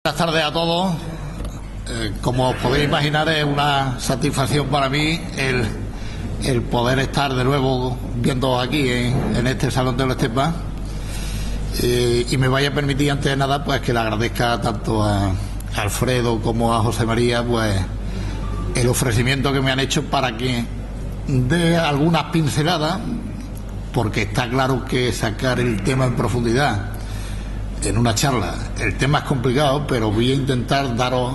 Buenas tardes a todos. Como os podéis imaginar, es una satisfacción para mí el poder estar de nuevo viendo aquí en este Salón de los Estepas. Y me vaya a permitir, antes de nada, pues que le agradezca tanto a Alfredo como a José María pues el ofrecimiento que me han hecho para que dé algunas pinceladas, porque está claro que sacar el tema en profundidad en una charla, el tema es complicado, pero voy a intentar daros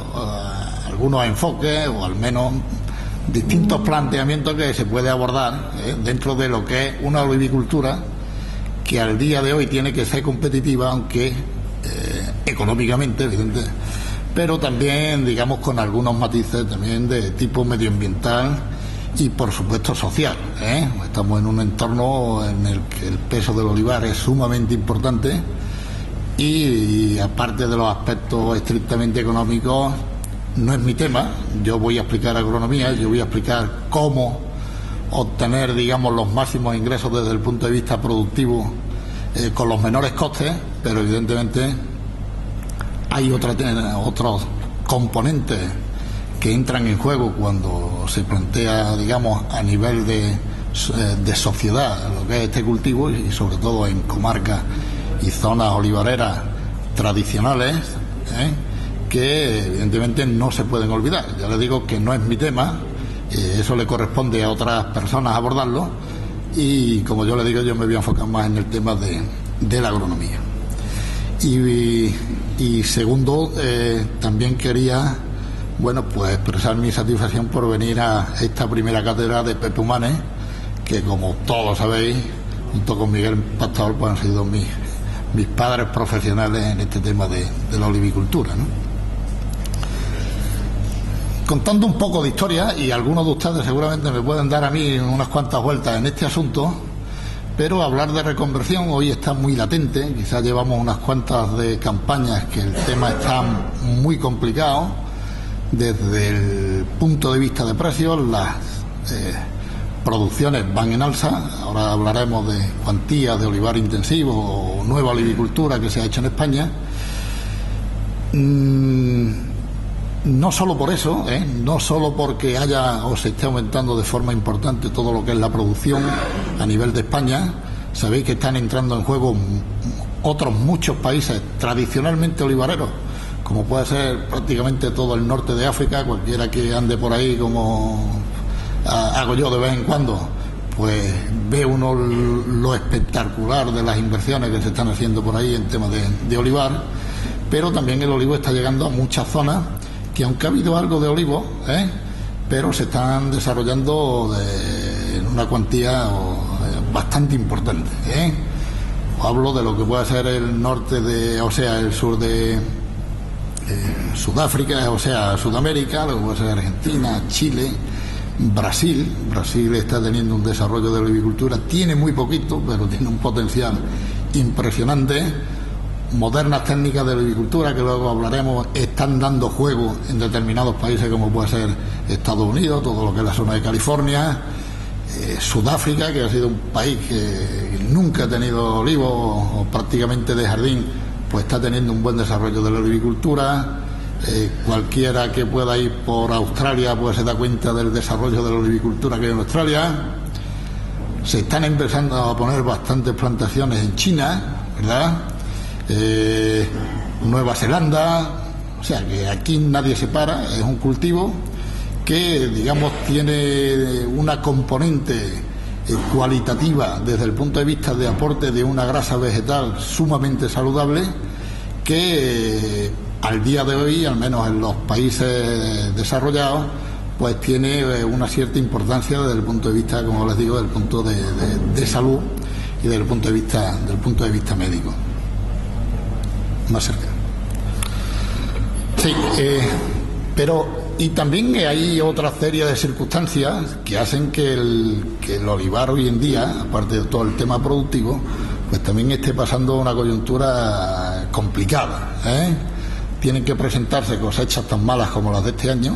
algunos enfoques o al menos distintos planteamientos que se puede abordar dentro de lo que es una olivicultura que al día de hoy tiene que ser competitiva, aunque económicamente, evidente, pero también, digamos, con algunos matices también de tipo medioambiental y, por supuesto, social. Estamos en un entorno en el que el peso del olivar es sumamente importante. Y aparte de los aspectos estrictamente económicos, no es mi tema. Yo voy a explicar agronomía, yo voy a explicar cómo obtener, digamos, los máximos ingresos desde el punto de vista productivo con los menores costes, pero evidentemente hay otros componentes que entran en juego cuando se plantea, digamos, a nivel de sociedad lo que es este cultivo, y sobre todo en comarcas y zonas olivareras tradicionales, que evidentemente no se pueden olvidar. Ya les digo que no es mi tema, eso le corresponde a otras personas abordarlo, y como yo les digo, yo me voy a enfocar más en el tema de la agronomía. Y segundo, también quería, bueno, pues expresar mi satisfacción por venir a esta primera cátedra de Pepe Humanes, que, como todos sabéis, junto con Miguel Pastor, pues han sido mis padres profesionales en este tema de la olivicultura, ¿no? Contando un poco de historia, y algunos de ustedes seguramente me pueden dar a mí unas cuantas vueltas en este asunto, pero hablar de reconversión hoy está muy latente. Quizás llevamos unas cuantas de campañas que el tema está muy complicado desde el punto de vista de precios. Las producciones van en alza. Ahora hablaremos de cuantías de olivar intensivo o nueva olivicultura que se ha hecho en España. No solo por eso, no solo porque haya o se esté aumentando de forma importante todo lo que es la producción a nivel de España. Sabéis que están entrando en juego otros muchos países tradicionalmente olivareros, como puede ser prácticamente todo el norte de África. Cualquiera que ande por ahí, como hago yo de vez en cuando, pues ve uno lo espectacular de las inversiones que se están haciendo por ahí en temas de olivar. Pero también el olivo está llegando a muchas zonas que, aunque ha habido algo de olivo, pero se están desarrollando en una cuantía bastante importante. Hablo de lo que puede ser el norte el sur de Sudáfrica, Sudamérica, lo que puede ser Argentina, Chile, Brasil está teniendo un desarrollo de la olivicultura, tiene muy poquito, pero tiene un potencial impresionante. Modernas técnicas de olivicultura, que luego hablaremos, están dando juego en determinados países, como puede ser Estados Unidos, todo lo que es la zona de California, Sudáfrica, que ha sido un país que nunca ha tenido olivos o prácticamente de jardín, pues está teniendo un buen desarrollo de la olivicultura. Cualquiera que pueda ir por Australia pues se da cuenta del desarrollo de la olivicultura que hay en Australia. Se están empezando a poner bastantes plantaciones en China, ¿verdad? Nueva Zelanda. O sea que aquí nadie se para. Es un cultivo que, digamos, tiene una componente cualitativa desde el punto de vista de aporte de una grasa vegetal sumamente saludable, que al día de hoy, al menos en los países desarrollados, pues tiene una cierta importancia desde el punto de vista, como les digo, del punto de salud y desde el punto de vista médico. Más cerca. Sí, pero y también hay otra serie de circunstancias que hacen que el olivar hoy en día, aparte de todo el tema productivo, pues también esté pasando una coyuntura complicada. Tienen que presentarse cosechas tan malas como las de este año.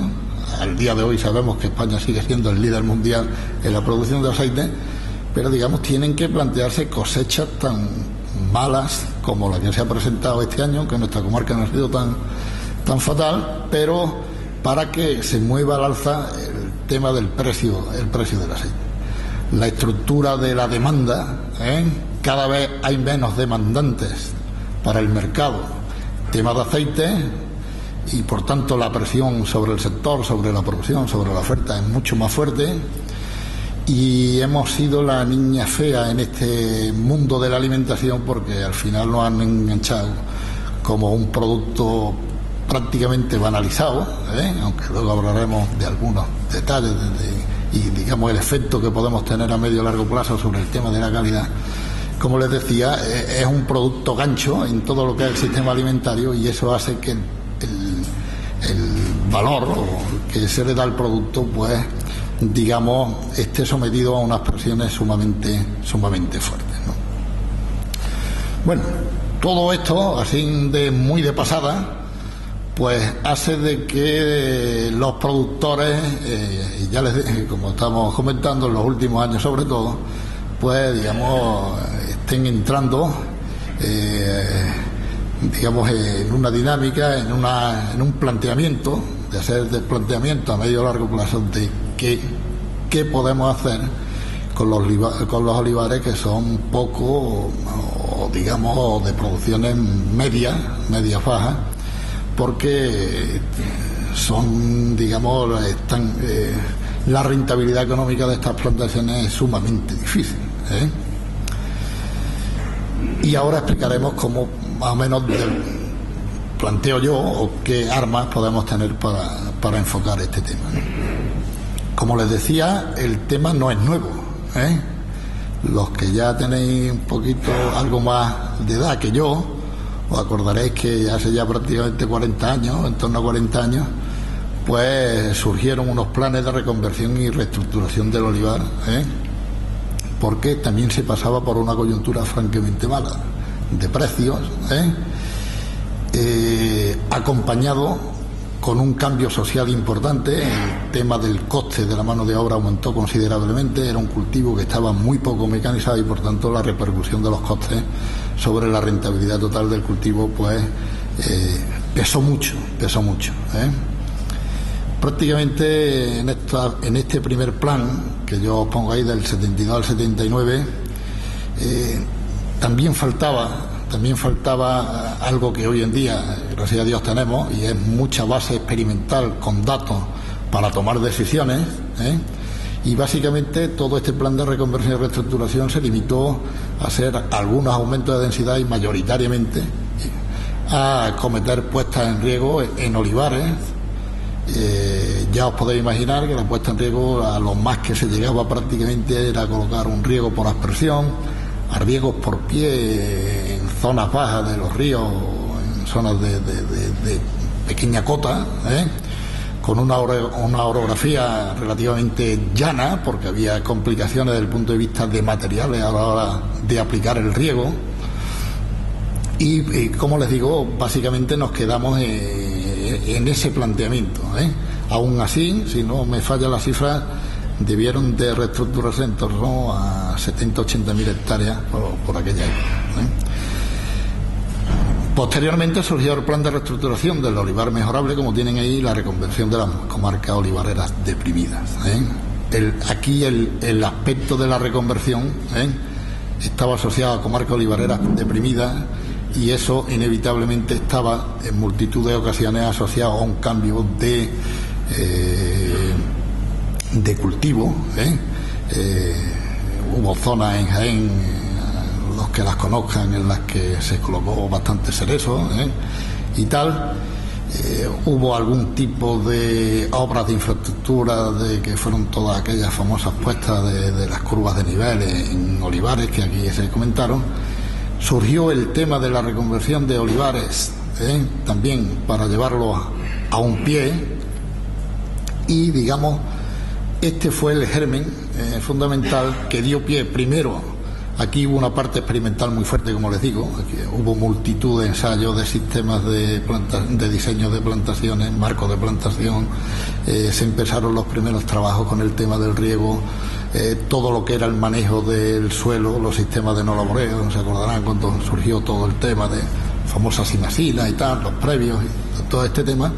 Al día de hoy sabemos que España sigue siendo el líder mundial en la producción de aceite, pero, digamos, tienen que plantearse cosechas tan malas como la que se ha presentado este año, que en nuestra comarca no ha sido fatal, pero para que se mueva al alza el tema del precio, el precio del aceite. La estructura de la demanda, cada vez hay menos demandantes para el mercado, tema de aceite, y por tanto la presión sobre el sector, sobre la producción, sobre la oferta es mucho más fuerte, y hemos sido la niña fea en este mundo de la alimentación porque al final nos han enganchado como un producto prácticamente banalizado, aunque luego hablaremos de algunos detalles y digamos el efecto que podemos tener a medio y largo plazo sobre el tema de la calidad. Como les decía, es un producto gancho en todo lo que es el sistema alimentario, y eso hace que el valor que se le da al producto, pues digamos, esté sometido a unas presiones sumamente fuertes, ¿no? Bueno, todo esto, así de muy de pasada, pues hace de que los productores, ya les dije, como estamos comentando, en los últimos años sobre todo, pues digamos, estén entrando digamos en una dinámica, en un planteamiento, de hacer el planteamiento a medio y largo plazo de qué podemos hacer con los olivares que son poco, o digamos, de producciones medias bajas, porque son, digamos, la rentabilidad económica de estas plantaciones es sumamente difícil, Y ahora explicaremos cómo más o menos planteo yo o qué armas podemos tener para enfocar este tema, ¿no? Como les decía, el tema no es nuevo, Los que ya tenéis un poquito algo más de edad que yo, os acordaréis que hace ya prácticamente 40 años, en torno a 40 años, pues surgieron unos planes de reconversión y reestructuración del olivar, porque también se pasaba por una coyuntura francamente mala de precios, acompañado con un cambio social importante. El tema del coste de la mano de obra aumentó considerablemente, era un cultivo que estaba muy poco mecanizado y por tanto la repercusión de los costes sobre la rentabilidad total del cultivo pues pesó mucho. Prácticamente en este primer plan que yo os pongo ahí del 72 al 79 también faltaba algo que hoy en día, gracias a Dios, tenemos, y es mucha base experimental con datos para tomar decisiones, y básicamente todo este plan de reconversión y reestructuración se limitó a hacer algunos aumentos de densidad y mayoritariamente a cometer puestas en riego en olivares. Ya os podéis imaginar que la puesta en riego, a lo más que se llegaba prácticamente era colocar un riego por aspersión, a riegos por pie en zonas bajas de los ríos, en zonas de pequeña cota, con una orografía relativamente llana, porque había complicaciones desde el punto de vista de materiales a la hora de aplicar el riego. Y como les digo, básicamente nos quedamos en ese planteamiento. Aún así, si no me falla la cifra, debieron de reestructurarse en torno a 70-80.000 hectáreas por aquella época. Posteriormente surgió el plan de reestructuración del olivar mejorable, como tienen ahí, la reconversión de las comarcas olivareras deprimidas. Aquí el aspecto de la reconversión estaba asociado a comarcas olivareras deprimidas, y eso inevitablemente estaba en multitud de ocasiones asociado a un cambio de cultivo. Hubo zonas en Jaén, los que las conozcan, en las que se colocó bastante cerezo y tal. Hubo algún tipo de obras de infraestructura, que fueron todas aquellas famosas puestas de las curvas de nivel en olivares que aquí se comentaron. Surgió el tema de la reconversión de olivares, también para llevarlo a un pie, y digamos, este fue el germen fundamental que dio pie primero. Aquí hubo una parte experimental muy fuerte, como les digo. Aquí hubo multitud de ensayos de sistemas de diseño de plantaciones, marcos de plantación. Se empezaron los primeros trabajos con el tema del riego, todo lo que era el manejo del suelo, los sistemas de no laboreo. Se acordarán cuando surgió todo el tema de famosa Simasila y tal, los previos, y todo este tema.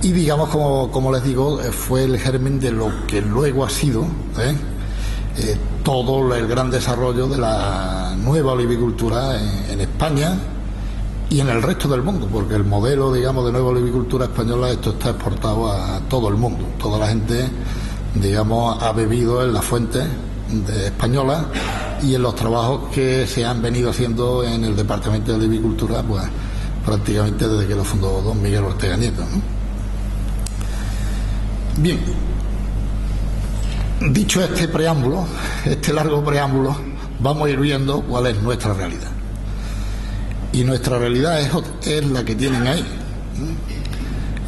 Y digamos, como les digo, fue el germen de lo que luego ha sido todo el gran desarrollo de la nueva olivicultura en España y en el resto del mundo, porque el modelo, digamos, de nueva olivicultura española, esto está exportado a todo el mundo. Toda la gente, digamos, ha bebido en las fuentes españolas y en los trabajos que se han venido haciendo en el Departamento de Olivicultura, pues prácticamente desde que lo fundó don Miguel Ortega Nieto, ¿no? Bien, dicho este preámbulo, este largo preámbulo, vamos a ir viendo cuál es nuestra realidad. Y nuestra realidad es la que tienen ahí.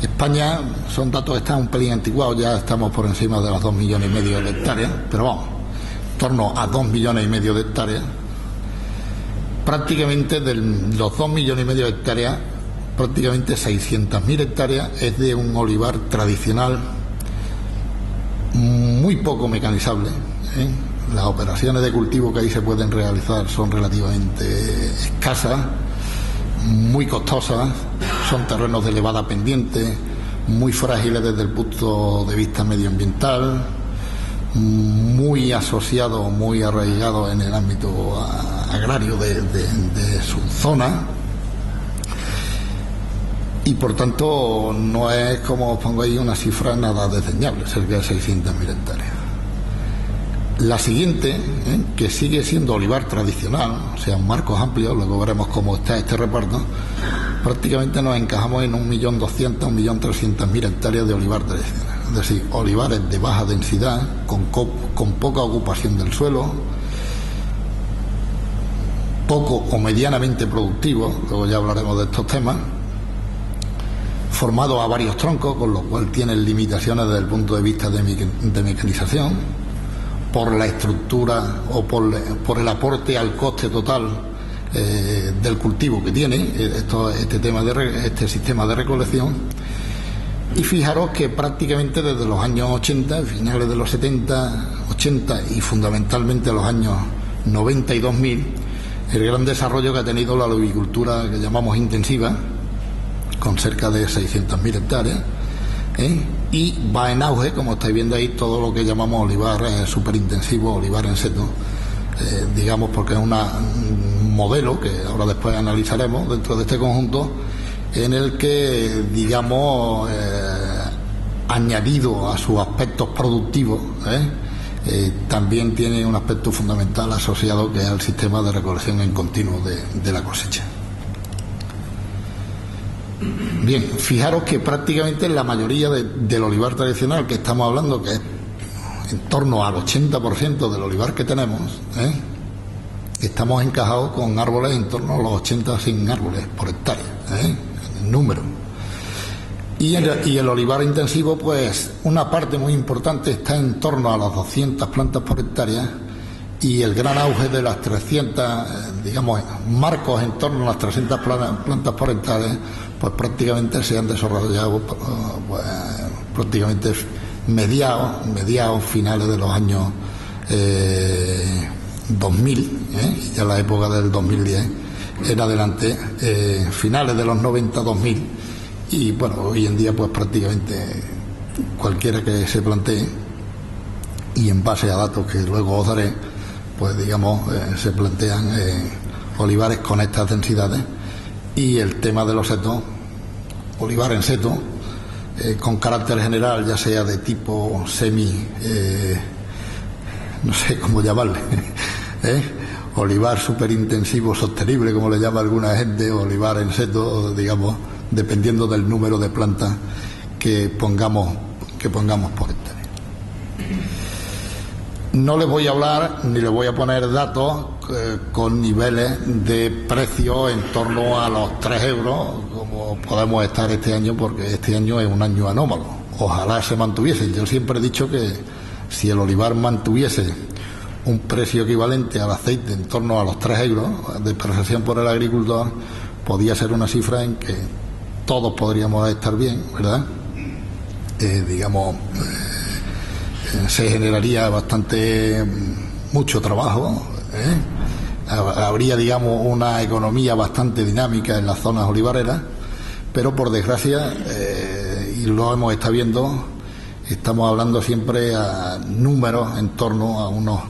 España, son datos que están un pelín anticuados, ya estamos por encima de las 2,5 millones de hectáreas, pero vamos, en torno a 2,5 millones de hectáreas. Prácticamente de los 2,5 millones de hectáreas, prácticamente 600.000 hectáreas es de un olivar tradicional muy poco mecanizable, ¿eh? Las operaciones de cultivo que ahí se pueden realizar son relativamente escasas, muy costosas, son terrenos de elevada pendiente, muy frágiles desde el punto de vista medioambiental, muy asociados, muy arraigados en el ámbito agrario de su zona. Y por tanto no es, como os pongo ahí, una cifra nada desdeñable, cerca de 600.000 hectáreas. La siguiente, que sigue siendo olivar tradicional, o sea, marcos amplios, luego veremos cómo está este reparto, prácticamente nos encajamos en 1.200.000, 1.300.000 hectáreas de olivar tradicional. Es decir, olivares de baja densidad, con poca ocupación del suelo, poco o medianamente productivos, luego ya hablaremos de estos temas, formado a varios troncos, con lo cual tienen limitaciones desde el punto de vista de mecanización, por la estructura o por el aporte al coste total del cultivo que tiene este sistema de recolección. Y fijaros que prácticamente desde los años 80, finales de los 70, 80 y fundamentalmente los años 90 y 2000, el gran desarrollo que ha tenido la olivicultura que llamamos intensiva, con cerca de 600.000 hectáreas, y va en auge, como estáis viendo ahí, todo lo que llamamos olivar superintensivo, olivar en seto, digamos, porque es un modelo que ahora después analizaremos dentro de este conjunto, en el que, digamos, añadido a sus aspectos productivos, también tiene un aspecto fundamental asociado, que es el sistema de recolección en continuo de la cosecha. Bien, fijaros que prácticamente la mayoría del olivar tradicional que estamos hablando, que es en torno al 80% del olivar que tenemos, estamos encajados con árboles en torno a los 80 a 100 árboles por hectárea, en número. Y el olivar intensivo, pues una parte muy importante está en torno a las 200 plantas por hectárea, y el gran auge de las 300, digamos, marcos en torno a las 300 plantas por hectárea, pues prácticamente se han desarrollado prácticamente mediados finales de los años 2000, ya la época del 2010 en adelante, finales de los 90, 2000, y bueno, hoy en día pues prácticamente cualquiera que se plantee, y en base a datos que luego os daré, pues digamos, se plantean olivares con estas densidades. Y el tema de los setos, olivar en seto, con carácter general, ya sea de tipo no sé cómo llamarle, olivar superintensivo sostenible, como le llama alguna gente, o olivar en seto, digamos, dependiendo del número de plantas que pongamos por hectárea. No les voy a hablar ni les voy a poner datos con niveles de precio en torno a los 3 euros, como podemos estar este año, porque este año es un año anómalo. Ojalá se mantuviese. Yo siempre he dicho que si el olivar mantuviese un precio equivalente al aceite en torno a los 3 euros de percepción por el agricultor, podía ser una cifra en que todos podríamos estar bien, ¿verdad? Digamos, se generaría mucho trabajo, habría, digamos, una economía bastante dinámica en las zonas olivareras, pero por desgracia, y lo hemos estado viendo, estamos hablando siempre a números en torno a unos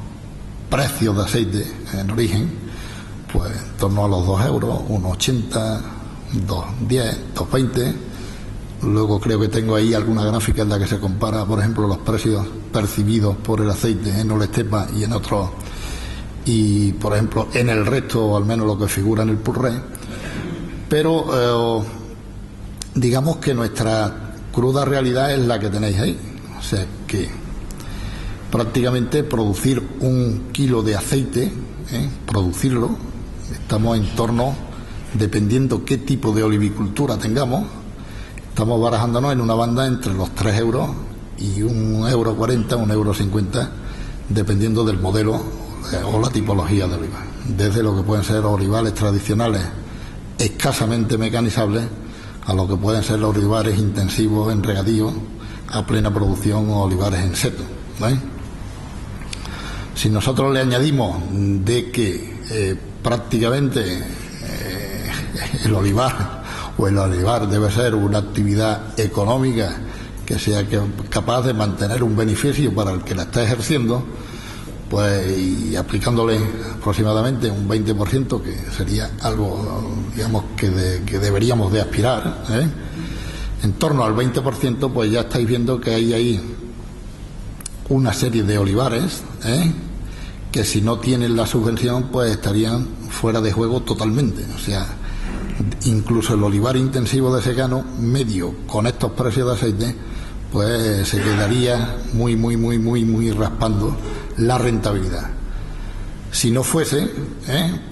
precios de aceite en origen, pues en torno a los 2 euros, 1,80, 2,10, 2,20. Luego creo que tengo ahí alguna gráfica en la que se compara, por ejemplo, los precios percibidos por el aceite en Olestepa y en otros, y por ejemplo en el resto, o al menos lo que figura en el Purré. Pero digamos que nuestra cruda realidad es la que tenéis ahí. O sea que prácticamente producir 1 kilo de aceite, producirlo, estamos en torno, dependiendo qué tipo de olivicultura tengamos, estamos barajándonos en una banda entre los 3 euros y 1,40 euro, 1,50 €, dependiendo del modelo o la tipología de olivar. Desde lo que pueden ser olivales tradicionales escasamente mecanizables a lo que pueden ser los olivares intensivos en regadío a plena producción o olivares en seto, ¿vale? Si nosotros le añadimos de que prácticamente el olivar debe ser una actividad económica que sea capaz de mantener un beneficio para el que la está ejerciendo, pues, y aplicándole aproximadamente un 20%, que sería algo, digamos, que deberíamos de aspirar, en torno al 20%, pues ya estáis viendo que hay ahí una serie de olivares, que si no tienen la subvención, pues estarían fuera de juego totalmente. O sea, incluso el olivar intensivo de secano medio con estos precios de aceite, pues se quedaría muy raspando la rentabilidad. Si no fuese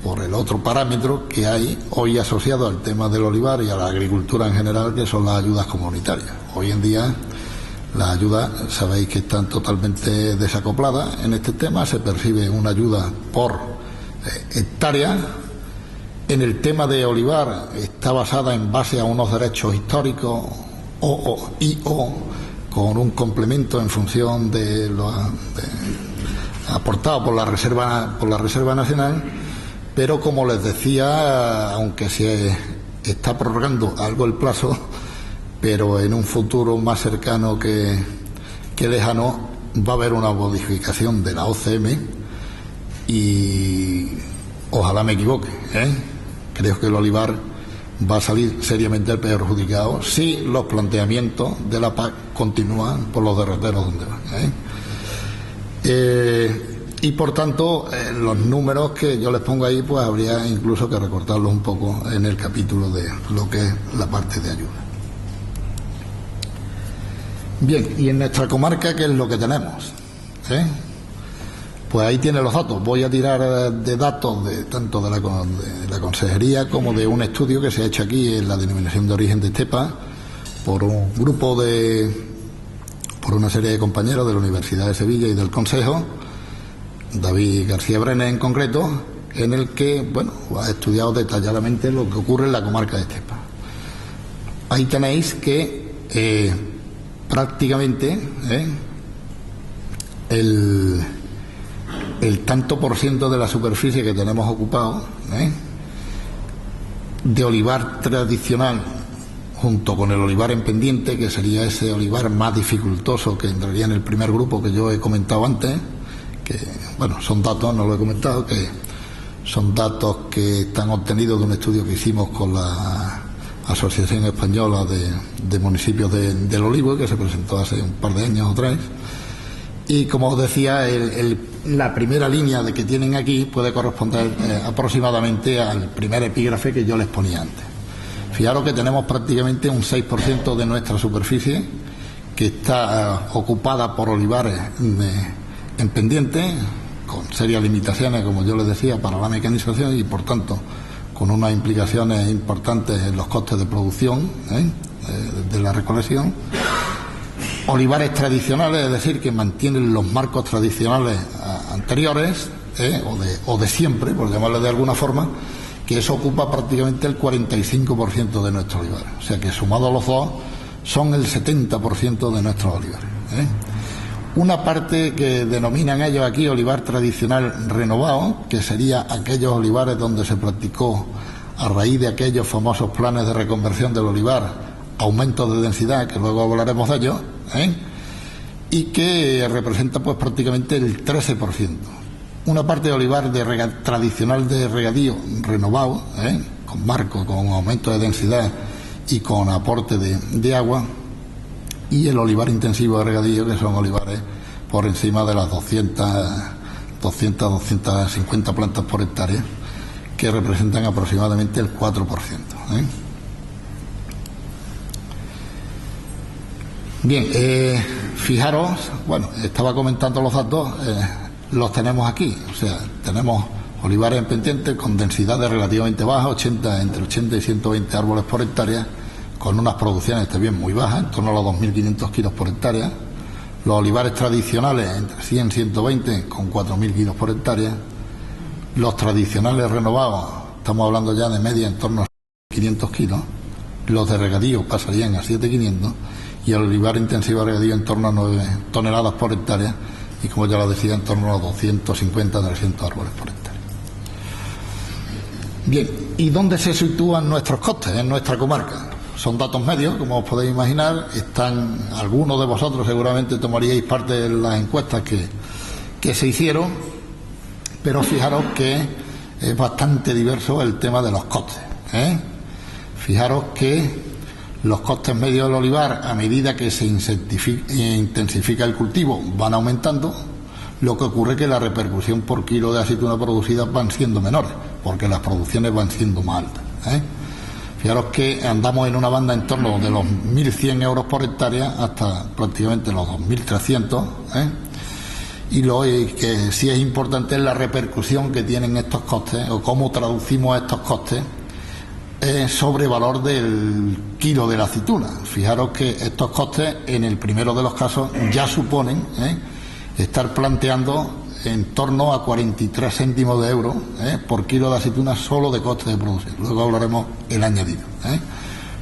por el otro parámetro que hay hoy asociado al tema del olivar y a la agricultura en general, que son las ayudas comunitarias. Hoy en día las ayudas, sabéis que están totalmente desacopladas en este tema. Se percibe una ayuda por hectárea. En el tema de olivar está basada en base a unos derechos históricos o con un complemento en función de lo aportado por la Reserva Nacional, pero como les decía, aunque se está prorrogando algo el plazo, pero en un futuro más cercano que lejano va a haber una modificación de la OCM y ojalá me equivoque, creo que el olivar va a salir seriamente perjudicado si los planteamientos de la PAC continúan por los derroteros donde van. Y por tanto, los números que yo les pongo ahí, pues habría incluso que recortarlos un poco en el capítulo de lo que es la parte de ayuda. Bien, y en nuestra comarca, ¿qué es lo que tenemos? Pues ahí tiene los datos. Voy a tirar de datos tanto de la consejería como de un estudio que se ha hecho aquí en la denominación de origen de Estepa por un grupo por una serie de compañeros de la Universidad de Sevilla y del Consejo, David García Brenes en concreto, en el que, bueno, ha estudiado detalladamente lo que ocurre en la comarca de Estepa. Ahí tenéis que prácticamente el tanto por ciento de la superficie que tenemos ocupado de olivar tradicional, junto con el olivar en pendiente, que sería ese olivar más dificultoso, que entraría en el primer grupo que yo he comentado antes, que, bueno, son datos, no lo he comentado, que son datos que están obtenidos de un estudio que hicimos con la Asociación Española de Municipios del Olivo, que se presentó hace un par de años o 3. Y como os decía, la primera línea de que tienen aquí puede corresponder aproximadamente al primer epígrafe que yo les ponía antes. Fijaros que tenemos prácticamente un 6% de nuestra superficie que está ocupada por olivares en pendiente, con serias limitaciones, como yo les decía, para la mecanización y por tanto con unas implicaciones importantes en los costes de producción de la recolección. Olivares tradicionales, es decir, que mantienen los marcos tradicionales anteriores o de siempre, por llamarlo de alguna forma, que eso ocupa prácticamente el 45% de nuestros olivares. O sea que sumados los dos son el 70% de nuestros olivares. Una parte que denominan ellos aquí olivar tradicional renovado, que sería aquellos olivares donde se practicó, a raíz de aquellos famosos planes de reconversión del olivar, aumentos de densidad, que luego hablaremos de ellos, y que representa pues prácticamente el 13%. Una parte de olivar tradicional de regadío renovado, con marco, con aumento de densidad y con aporte de agua, y el olivar intensivo de regadío, que son olivares por encima de las 250 plantas por hectárea, que representan aproximadamente el 4%. Bien, fijaros, bueno, estaba comentando los datos, los tenemos aquí, o sea, tenemos olivares en pendiente con densidades relativamente bajas, entre 80 y 120 árboles por hectárea, con unas producciones también muy bajas, en torno a los 2.500 kilos por hectárea. Los olivares tradicionales entre 100 y 120 con 4.000 kilos por hectárea. Los tradicionales renovados, estamos hablando ya de media en torno a 500 kilos. Los de regadío pasarían a 7.500 y el olivar intensivo de regadío en torno a 9 toneladas por hectárea y, como ya lo decía, en torno a 250 300 árboles por hectárea. Bien, ¿y dónde se sitúan nuestros costes en nuestra comarca? Son datos medios, como os podéis imaginar. Algunos de vosotros seguramente tomaríais parte en las encuestas que se hicieron, pero fijaros que es bastante diverso el tema de los costes. Fijaros que los costes medios del olivar, a medida que se intensifica el cultivo, van aumentando. Lo que ocurre es que la repercusión por kilo de aceituna producida van siendo menores, porque las producciones van siendo más altas. Fijaros que andamos en una banda en torno de los 1.100 euros por hectárea hasta prácticamente los 2.300. Y lo que sí es importante es la repercusión que tienen estos costes, o cómo traducimos estos costes sobre valor del kilo de la aceituna. Fijaros que estos costes, en el primero de los casos, ya suponen estar planteando en torno a 43 céntimos de euro por kilo de aceituna solo de costes de producción. Luego hablaremos el añadido.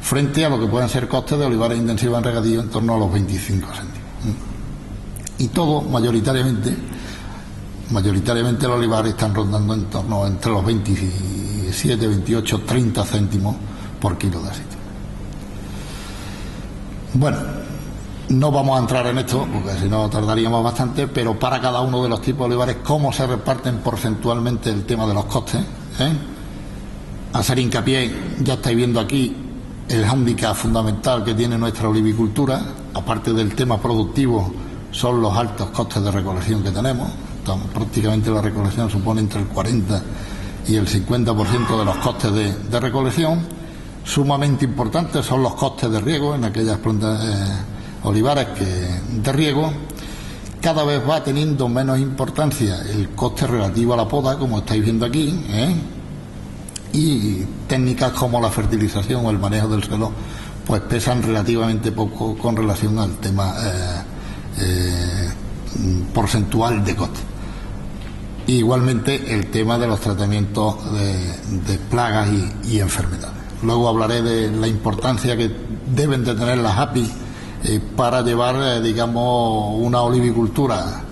Frente a lo que pueden ser costes de olivares intensivos en regadío en torno a los 25 céntimos. Y todo mayoritariamente los olivares están rondando en torno entre los 27, 28, 30 céntimos por kilo de aceituna. Bueno, no vamos a entrar en esto, porque si no tardaríamos bastante, pero para cada uno de los tipos de olivares, cómo se reparten porcentualmente el tema de los costes. Hacer hincapié, ya estáis viendo aquí el hándicap fundamental que tiene nuestra olivicultura, aparte del tema productivo, son los altos costes de recolección que tenemos. Prácticamente la recolección supone entre el 40 y el 50% de los costes de recolección. Sumamente importantes son los costes de riego en aquellas plantas olivares de riego. Cada vez va teniendo menos importancia el coste relativo a la poda, como estáis viendo aquí, y técnicas como la fertilización o el manejo del suelo pues pesan relativamente poco con relación al tema porcentual de coste. Igualmente el tema de los tratamientos de plagas y enfermedades. Luego hablaré de la importancia que deben de tener las API para llevar, digamos, una olivicultura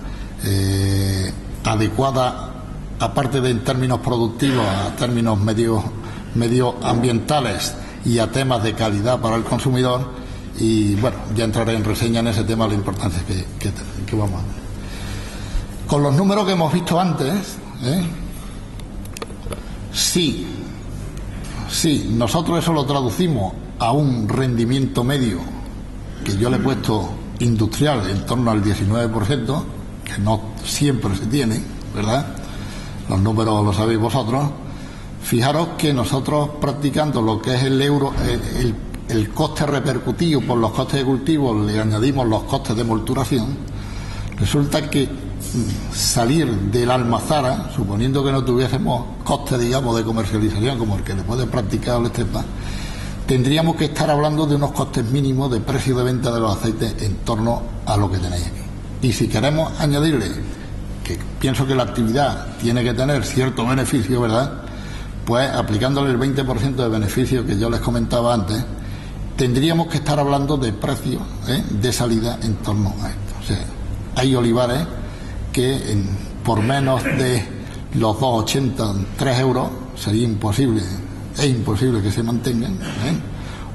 adecuada, aparte de en términos productivos, a términos medioambientales y a temas de calidad para el consumidor. Y bueno, ya entraré en reseña en ese tema, la importancia que vamos a ver. Con los números que hemos visto antes, sí, nosotros eso lo traducimos a un rendimiento medio, que yo le he puesto industrial, en torno al 19%, que no siempre se tiene, ¿verdad? Los números lo sabéis vosotros. Fijaros que nosotros, practicando lo que es el coste repercutido por los costes de cultivo, le añadimos los costes de molturación. Resulta que salir del almazara, suponiendo que no tuviésemos costes, digamos, de comercialización como el que le puede practicar al estepa, tendríamos que estar hablando de unos costes mínimos de precio de venta de los aceites en torno a lo que tenéis aquí. Y si queremos añadirle, que pienso que la actividad tiene que tener cierto beneficio, ¿verdad?, pues aplicándole el 20% de beneficio que yo les comentaba antes, tendríamos que estar hablando de precios de salida en torno a esto. O sea, Hay olivares que por menos de los 2,80, 3 euros, sería imposible, es imposible que se mantengan.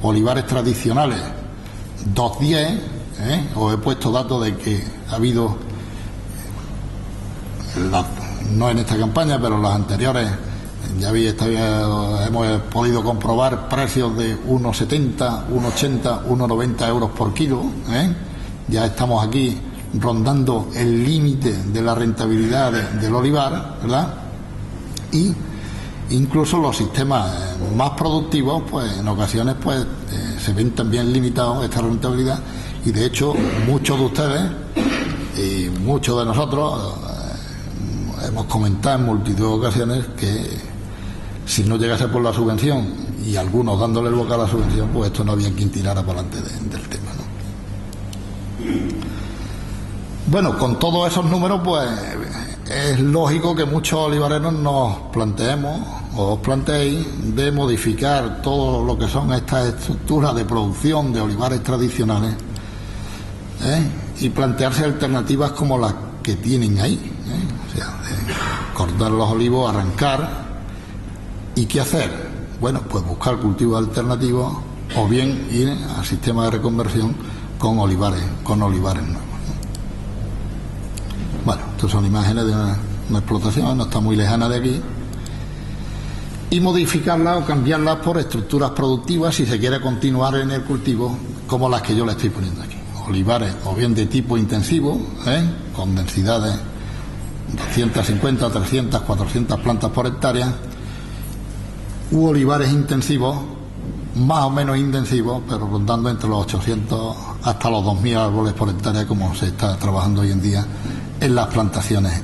Olivares tradicionales, 2,10, os he puesto datos de que ha habido, no en esta campaña, pero en las anteriores, hemos podido comprobar precios de 1,70, 1,80, 1,90 euros por kilo. Ya estamos aquí rondando el límite de la rentabilidad del olivar, ¿verdad? Y incluso los sistemas más productivos, pues en ocasiones pues se ven también limitados esta rentabilidad, y de hecho muchos de ustedes y muchos de nosotros hemos comentado en multitud de ocasiones que si no llegase por la subvención, y algunos dándole el boca a la subvención, pues esto no había quien tirara para adelante del tema, ¿no? Bueno, con todos esos números, pues es lógico que muchos olivareros nos planteemos, o os planteéis, de modificar todo lo que son estas estructuras de producción de olivares tradicionales, y plantearse alternativas como las que tienen ahí, o sea, cortar los olivos, arrancar. ¿Y qué hacer? Bueno, pues buscar cultivos alternativos, o bien ir al sistema de reconversión con olivares nuevos, ¿no? Bueno, estas son imágenes de una explotación, no está muy lejana de aquí, y modificarlas o cambiarlas por estructuras productivas si se quiere continuar en el cultivo, como las que yo le estoy poniendo aquí. Olivares o bien de tipo intensivo, con densidades 250, 300, 400 plantas por hectárea, u olivares intensivos, más o menos intensivos, pero rondando entre los 800 hasta los 2.000 árboles por hectárea, como se está trabajando hoy en día en las plantaciones.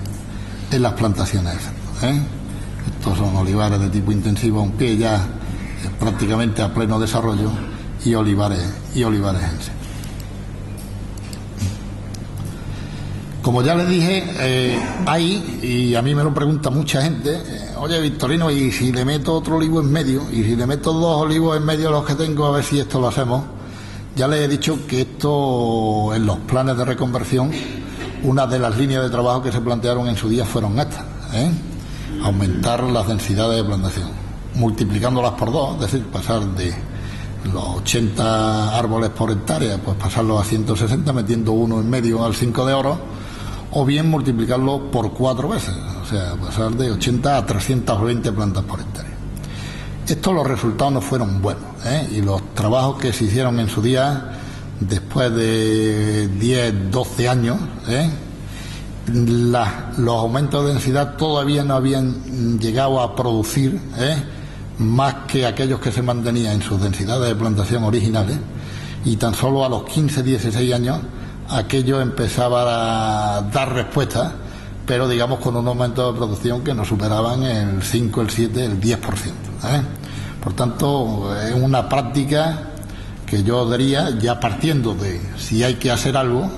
Estos son olivares de tipo intensivo, un pie ya prácticamente a pleno desarrollo, y olivares en sí. Como ya les dije, y a mí me lo pregunta mucha gente, oye Victorino, ¿y si le meto otro olivo en medio? ¿Y si le meto 2 olivos en medio de los que tengo, a ver si esto lo hacemos? Ya les he dicho que esto, en los planes de reconversión, una de las líneas de trabajo que se plantearon en su día fueron estas, aumentar las densidades de plantación, multiplicándolas por 2, es decir, pasar de los 80 árboles por hectárea, pues pasarlos a 160, metiendo uno en medio al 5 de oro, o bien multiplicarlo por 4 veces, o sea, pasar de 80 a 320 plantas por hectárea. Los resultados no fueron buenos, y los trabajos que se hicieron en su día, después de 10, 12 años, los aumentos de densidad todavía no habían llegado a producir más que aquellos que se mantenían en sus densidades de plantación originales, y tan solo a los 15, 16 años aquello empezaba a dar respuesta, pero digamos con un aumento de producción que no superaban el 5, el 7, el 10%. Por tanto, es una práctica que yo diría, ya partiendo de si hay que hacer algo,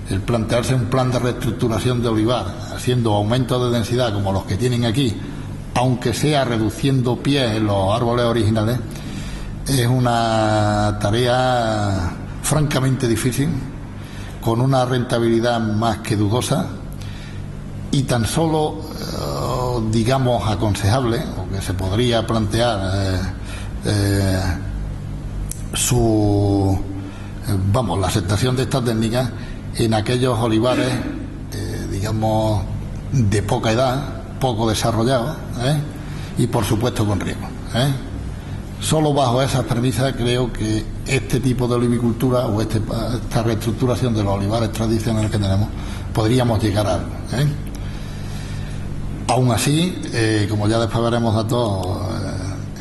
el plantearse un plan de reestructuración de olivar, haciendo aumentos de densidad como los que tienen aquí, aunque sea reduciendo pies en los árboles originales, es una tarea francamente difícil, con una rentabilidad más que dudosa, y tan solo, digamos, aconsejable, o que se podría plantear la aceptación de esta técnica en aquellos olivares, digamos, de poca edad, poco desarrollados, y por supuesto con riesgo. Solo bajo esas premisas creo que este tipo de olivicultura o esta reestructuración de los olivares tradicionales que tenemos podríamos llegar a algo. Aún así, como ya después veremos datos,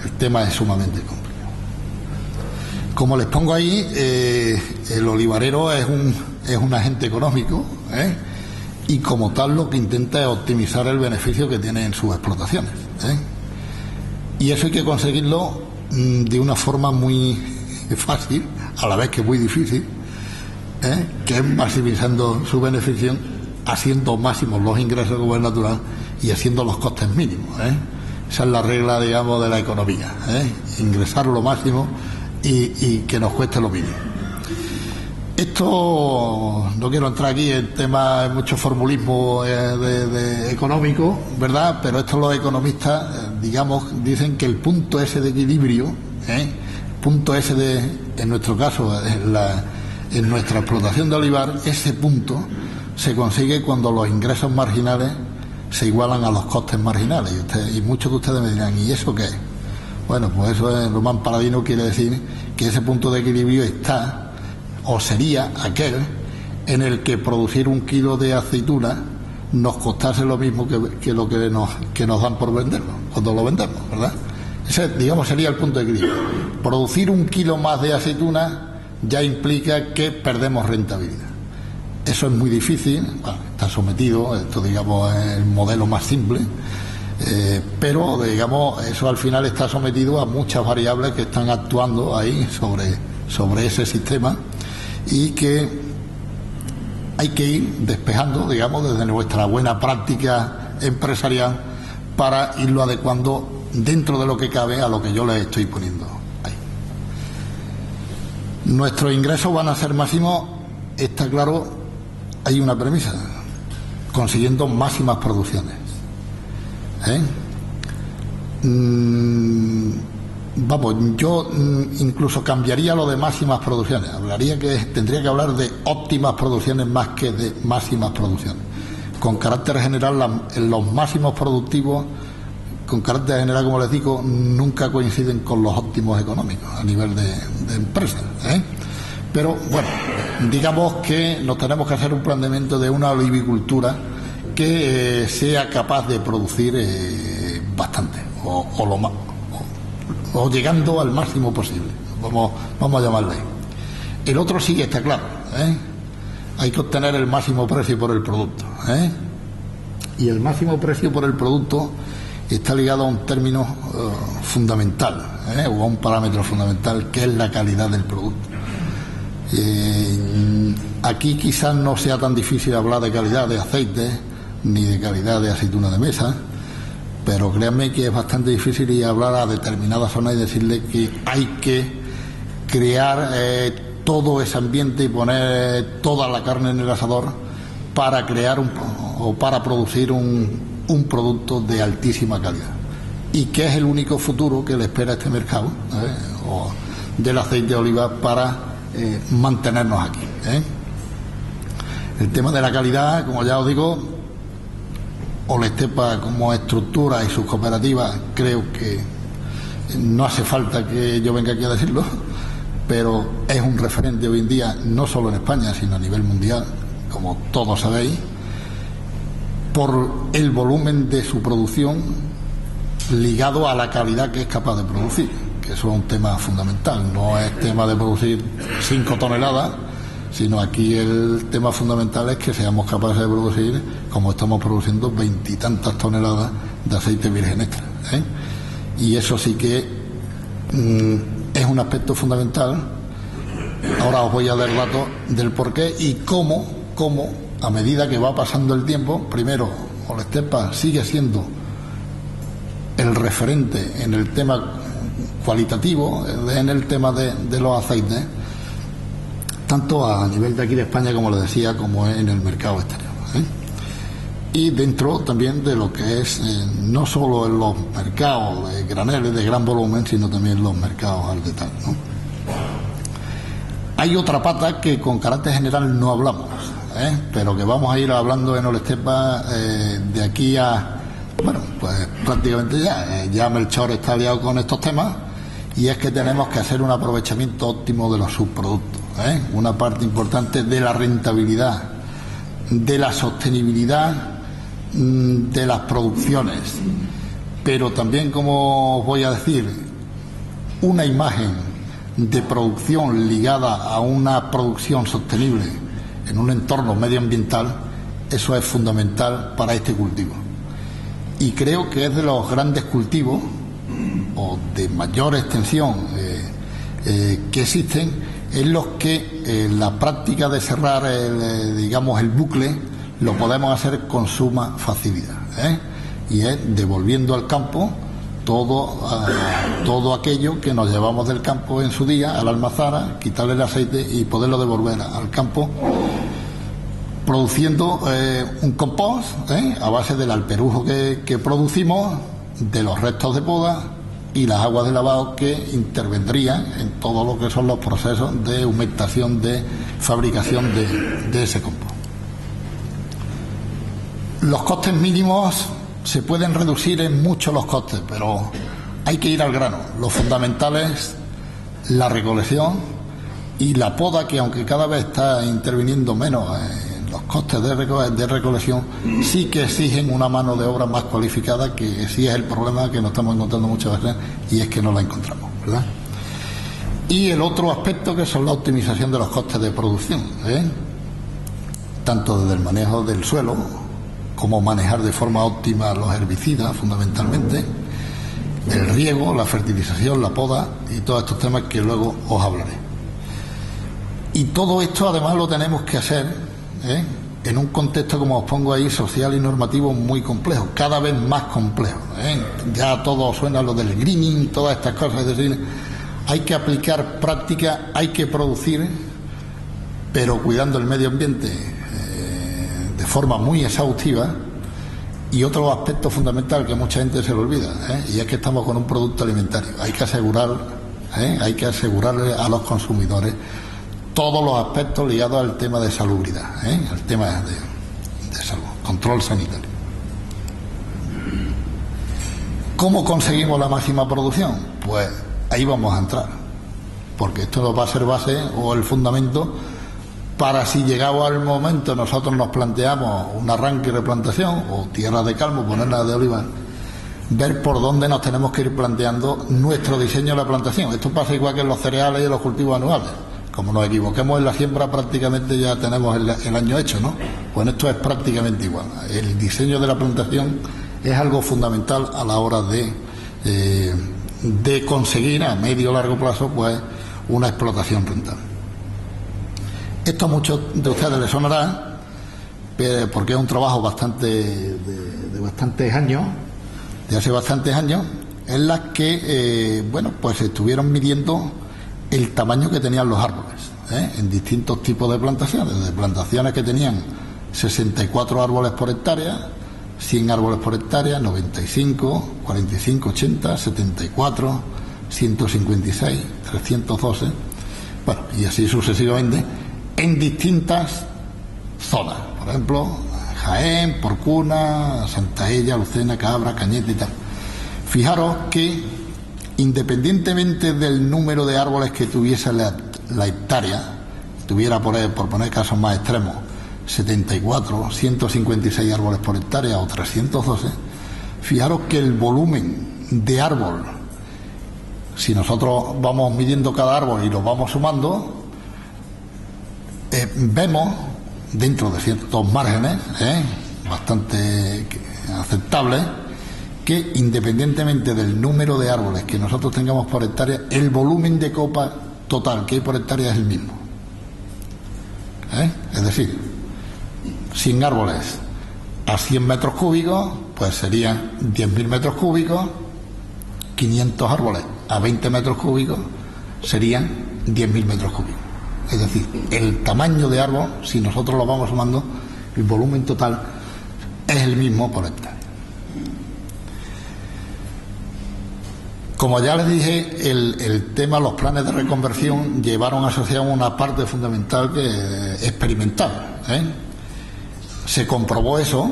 el tema es sumamente complicado. Como les pongo ahí, el olivarero es un agente económico, y como tal lo que intenta es optimizar el beneficio que tiene en sus explotaciones. Y eso hay que conseguirlo de una forma muy fácil, a la vez que muy difícil, que es maximizando su beneficio, haciendo máximos los ingresos como es natural y haciendo los costes mínimos. Esa es la regla, digamos, de la economía, ingresar lo máximo y que nos cueste lo mínimo. Esto, no quiero entrar aquí en temas, en mucho formulismo de económico, ¿verdad? Pero esto los economistas, digamos, dicen que el punto ese de equilibrio, punto ese en nuestro caso, en nuestra explotación de olivar, ese punto se consigue cuando los ingresos marginales se igualan a los costes marginales. Y muchos de ustedes me dirán, ¿y eso qué es? Bueno, pues eso en Román Paladino quiere decir que ese punto de equilibrio está, o sería aquel en el que producir 1 kilo de aceituna nos costase lo mismo que lo que nos dan por venderlo, cuando lo vendemos, ¿verdad? Ese, digamos, sería el punto de equilibrio. Producir 1 kilo más de aceituna ya implica que perdemos rentabilidad. Eso es muy difícil, bueno, está sometido, esto digamos es el modelo más simple, pero digamos eso al final está sometido a muchas variables que están actuando ahí sobre ese sistema y que hay que ir despejando, digamos, desde nuestra buena práctica empresarial para irlo adecuando dentro de lo que cabe a lo que yo les estoy poniendo ahí. Nuestros ingresos van a ser máximos, está claro, hay una premisa, consiguiendo máximas producciones. Vamos, yo incluso cambiaría lo de máximas producciones, tendría que hablar de óptimas producciones más que de máximas producciones. Con carácter general, los máximos productivos, con carácter general, como les digo, nunca coinciden con los óptimos económicos a nivel de empresas. Pero bueno, digamos que nos tenemos que hacer un planteamiento de una olivicultura que sea capaz de producir bastante, o lo más, o llegando al máximo posible, vamos a llamarlo ahí. El otro sí está claro, hay que obtener el máximo precio por el producto, y el máximo precio por el producto está ligado a un término fundamental, o a un parámetro fundamental, que es la calidad del producto. Aquí quizás no sea tan difícil hablar de calidad de aceite ni de calidad de aceituna de mesa, pero créanme que es bastante difícil ir a hablar a determinadas zonas y decirle que hay que crear todo ese ambiente y poner toda la carne en el asador para crear para producir un producto de altísima calidad, y que es el único futuro que le espera a este mercado o del aceite de oliva para mantenernos aquí. El tema de la calidad, como ya os digo, Olestepa como estructura y sus cooperativas, creo que no hace falta que yo venga aquí a decirlo, pero es un referente hoy en día, no solo en España, sino a nivel mundial, como todos sabéis, por el volumen de su producción ligado a la calidad que es capaz de producir, que eso es un tema fundamental. No es tema de producir 5 toneladas, sino aquí el tema fundamental es que seamos capaces de producir, como estamos produciendo, 20 y tantas toneladas de aceite virgen extra, y eso sí que es un aspecto fundamental. Ahora os voy a dar datos del porqué y cómo a medida que va pasando el tiempo, primero Olestepa sigue siendo el referente en el tema cualitativo, en el tema de los aceites, tanto a nivel de aquí de España, como les decía, como en el mercado exterior, y dentro también de lo que es no solo en los mercados de graneles de gran volumen, sino también los mercados al detalle, Hay otra pata que con carácter general no hablamos, pero que vamos a ir hablando en Olestepa de aquí a, bueno, pues prácticamente ya Melchor está liado con estos temas, y es que tenemos que hacer un aprovechamiento óptimo de los subproductos, una parte importante de la rentabilidad, de la sostenibilidad de las producciones, pero también, como os voy a decir, una imagen de producción ligada a una producción sostenible en un entorno medioambiental. Eso es fundamental para este cultivo, y creo que es de los grandes cultivos o de mayor extensión que existen, en los que la práctica de cerrar digamos el bucle lo podemos hacer con suma facilidad, y es devolviendo al campo todo aquello que nos llevamos del campo en su día a la almazara, quitarle el aceite y poderlo devolver al campo, produciendo un compost a base del alperujo que producimos, de los restos de poda y las aguas de lavado que intervendrían en todo lo que son los procesos de humectación, de fabricación de ese compost. Los costes mínimos se pueden reducir en mucho los costes, pero hay que ir al grano. Lo fundamental es la recolección y la poda, que aunque cada vez está interviniendo menos en los costes de recolección, sí que exigen una mano de obra más cualificada, que sí es el problema que nos estamos encontrando muchas veces, y es que no la encontramos, ¿verdad? Y el otro aspecto, que son la optimización de los costes de producción, tanto desde el manejo del suelo, como manejar de forma óptima los herbicidas, fundamentalmente, el riego, la fertilización, la poda y todos estos temas que luego os hablaré. Y todo esto además lo tenemos que hacer en un contexto, como os pongo ahí, social y normativo muy complejo, cada vez más complejo. Ya todo suena lo del greening, todas estas cosas, es decir, hay que aplicar práctica, hay que producir, pero cuidando el medio ambiente de forma muy exhaustiva. Y otro aspecto fundamental que mucha gente se le olvida, y es que estamos con un producto alimentario. Hay que asegurarle a los consumidores todos los aspectos ligados al tema de salubridad, al tema de salud, control sanitario. ¿Cómo conseguimos la máxima producción? Pues ahí vamos a entrar, porque esto nos va a ser base o el fundamento para, si llegado al momento nosotros nos planteamos un arranque y replantación, o tierra de calmo, ponerla de olivar, ver por dónde nos tenemos que ir planteando nuestro diseño de la plantación. Esto pasa igual que en los cereales y en los cultivos anuales. Como nos equivoquemos en la siembra, prácticamente ya tenemos el año hecho, ¿no? Pues esto es prácticamente igual. El diseño de la plantación es algo fundamental a la hora de conseguir a medio o largo plazo pues una explotación rentable. Esto a muchos de ustedes les sonará, porque es un trabajo de bastantes años, de hace bastantes años, en las que pues se estuvieron midiendo el tamaño que tenían los árboles, en distintos tipos de plantaciones, desde plantaciones que tenían 64 árboles por hectárea, 100 árboles por hectárea, 95, 45, 80, 74, 156, 312, bueno, y así sucesivamente, en distintas zonas, por ejemplo, Jaén, Porcuna, Santaella, Lucena, Cabra, Cañete y tal. Fijaros que, independientemente del número de árboles que tuviese la hectárea, tuviera, por poner casos más extremos, 74, 156 árboles por hectárea o 312, fijaros que el volumen de árbol, si nosotros vamos midiendo cada árbol y lo vamos sumando, vemos, dentro de ciertos márgenes bastante aceptables, que independientemente del número de árboles que nosotros tengamos por hectárea, el volumen de copa total que hay por hectárea es el mismo. Es decir, 100 árboles a 100 metros cúbicos, pues serían 10.000 metros cúbicos. 500 árboles a 20 metros cúbicos serían 10.000 metros cúbicos. Es decir, el tamaño de árbol, si nosotros lo vamos sumando, el volumen total es el mismo por hectárea. Como ya les dije, el tema, los planes de reconversión llevaron asociado una parte fundamental que experimental. Se comprobó eso,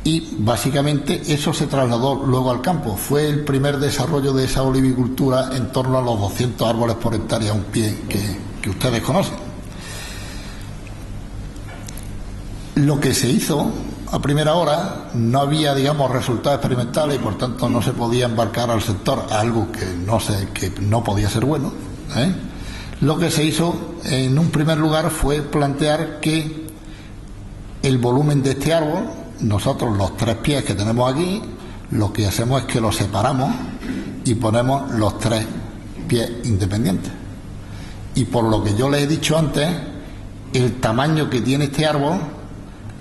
y básicamente eso se trasladó luego al campo. Fue el primer desarrollo de esa olivicultura en torno a los 200 árboles por hectárea a un pie que ustedes conocen. Lo que se hizo a primera hora, no había, digamos, resultados experimentales y por tanto no se podía embarcar al sector a algo que no podía ser bueno. Lo que se hizo en un primer lugar fue plantear que el volumen de este árbol, nosotros los 3 pies que tenemos aquí, lo que hacemos es que los separamos y ponemos los 3 pies independientes. Y por lo que yo les he dicho antes, el tamaño que tiene este árbol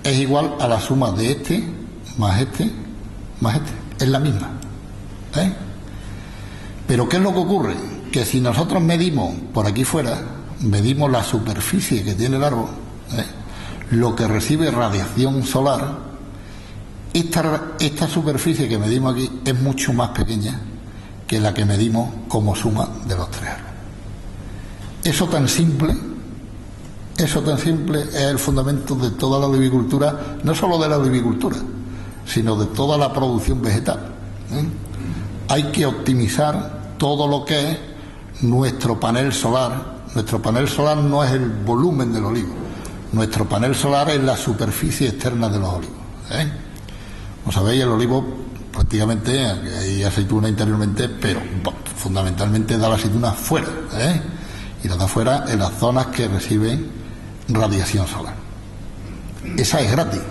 es igual a la suma de este más este más este. Es la misma. ¿eh? Pero ¿qué es lo que ocurre? Que si nosotros medimos por aquí fuera, medimos la superficie que tiene el árbol, lo que recibe radiación solar, esta superficie que medimos aquí es mucho más pequeña que la que medimos como suma de los tres árboles. Eso tan simple es el fundamento de toda la olivicultura, no solo de la olivicultura, sino de toda la producción vegetal, ¿eh? Hay que optimizar todo lo que es nuestro panel solar. Nuestro panel solar no es el volumen del olivo, nuestro panel solar es la superficie externa de los olivos, ¿eh? Como sabéis, el olivo prácticamente, hay aceituna interiormente, pero fundamentalmente da la aceituna fuera, ¿eh? Y la da fuera en las zonas que reciben radiación solar. Esa es gratis,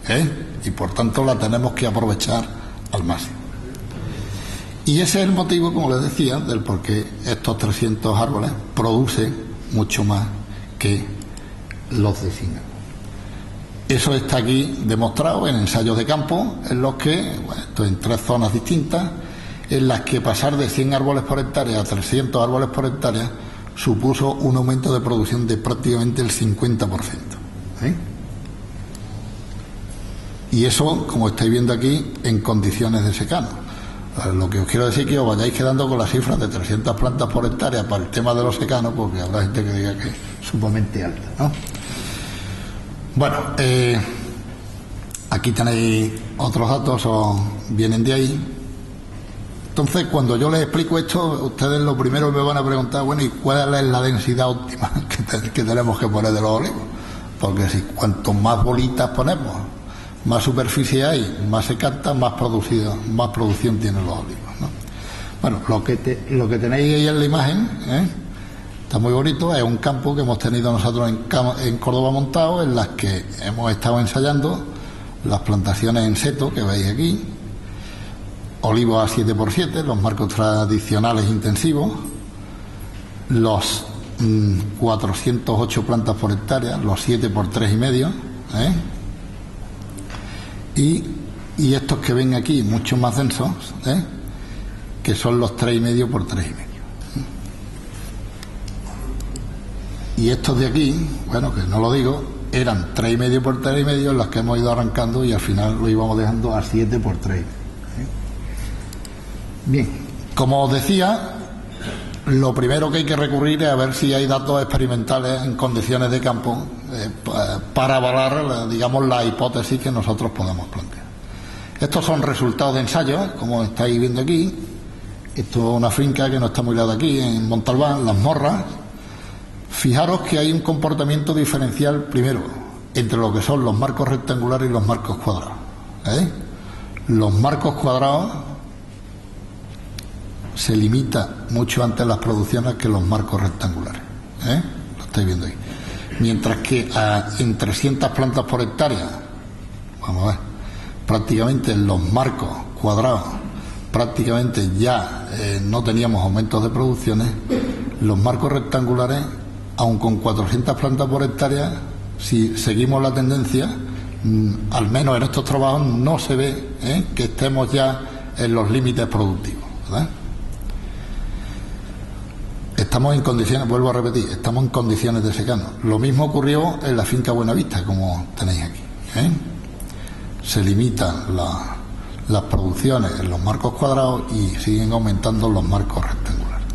¿eh? Y por tanto la tenemos que aprovechar al máximo. Y ese es el motivo, como les decía, del por qué estos 300 árboles producen mucho más que los de 100 árboles. Eso está aquí demostrado en ensayos de campo, en los que, bueno, esto en 3 zonas distintas, en las que pasar de 100 árboles por hectárea a 300 árboles por hectárea supuso un aumento de producción de prácticamente el 50%. ¿Eh? Y eso, como estáis viendo aquí, en condiciones de secano. Lo que os quiero decir es que os vayáis quedando con las cifras de 300 plantas por hectárea para el tema de los secanos, porque habrá gente que diga que es sumamente alta, ¿no? Bueno, aquí tenéis otros datos, vienen de ahí. Entonces, cuando yo les explico esto, ustedes lo primero me van a preguntar, bueno, ¿y cuál es la densidad óptima que tenemos que poner de los olivos? Porque si cuanto más bolitas ponemos, más superficie hay, más se capta, más producción tienen los olivos, ¿no? Bueno, lo que tenéis ahí en la imagen, está muy bonito, es un campo que hemos tenido nosotros en Córdoba montado, en las que hemos estado ensayando las plantaciones en seto que veis aquí, olivos a 7x7, los marcos tradicionales intensivos, los 408 plantas por hectárea, los 7x3,5, y estos que ven aquí, mucho más densos, que son los 3,5x3,5. Y estos de aquí, bueno, que no lo digo, eran 3,5x3,5 en los que hemos ido arrancando y al final lo íbamos dejando a 7x3. Bien, como os decía, lo primero que hay que recurrir es a ver si hay datos experimentales en condiciones de campo para avalar, digamos, la hipótesis que nosotros podemos plantear. Estos son resultados de ensayos, como estáis viendo aquí. Esto es una finca que no está muy lejos de aquí, en Montalbán, Las Morras. Fijaros que hay un comportamiento diferencial, primero, entre lo que son los marcos rectangulares y los marcos cuadrados. Los marcos cuadrados se limita mucho antes las producciones que los marcos rectangulares. Lo estáis viendo ahí. Mientras que en 300 plantas por hectárea, vamos a ver, prácticamente en los marcos cuadrados, prácticamente ya no teníamos aumentos de producciones. Los marcos rectangulares, aun con 400 plantas por hectárea, si seguimos la tendencia, al menos en estos trabajos no se ve que estemos ya en los límites productivos, ¿verdad? Estamos en condiciones, vuelvo a repetir, estamos en condiciones de secano. Lo mismo ocurrió en la finca Buenavista, como tenéis aquí. Se limitan las producciones en los marcos cuadrados y siguen aumentando los marcos rectangulares.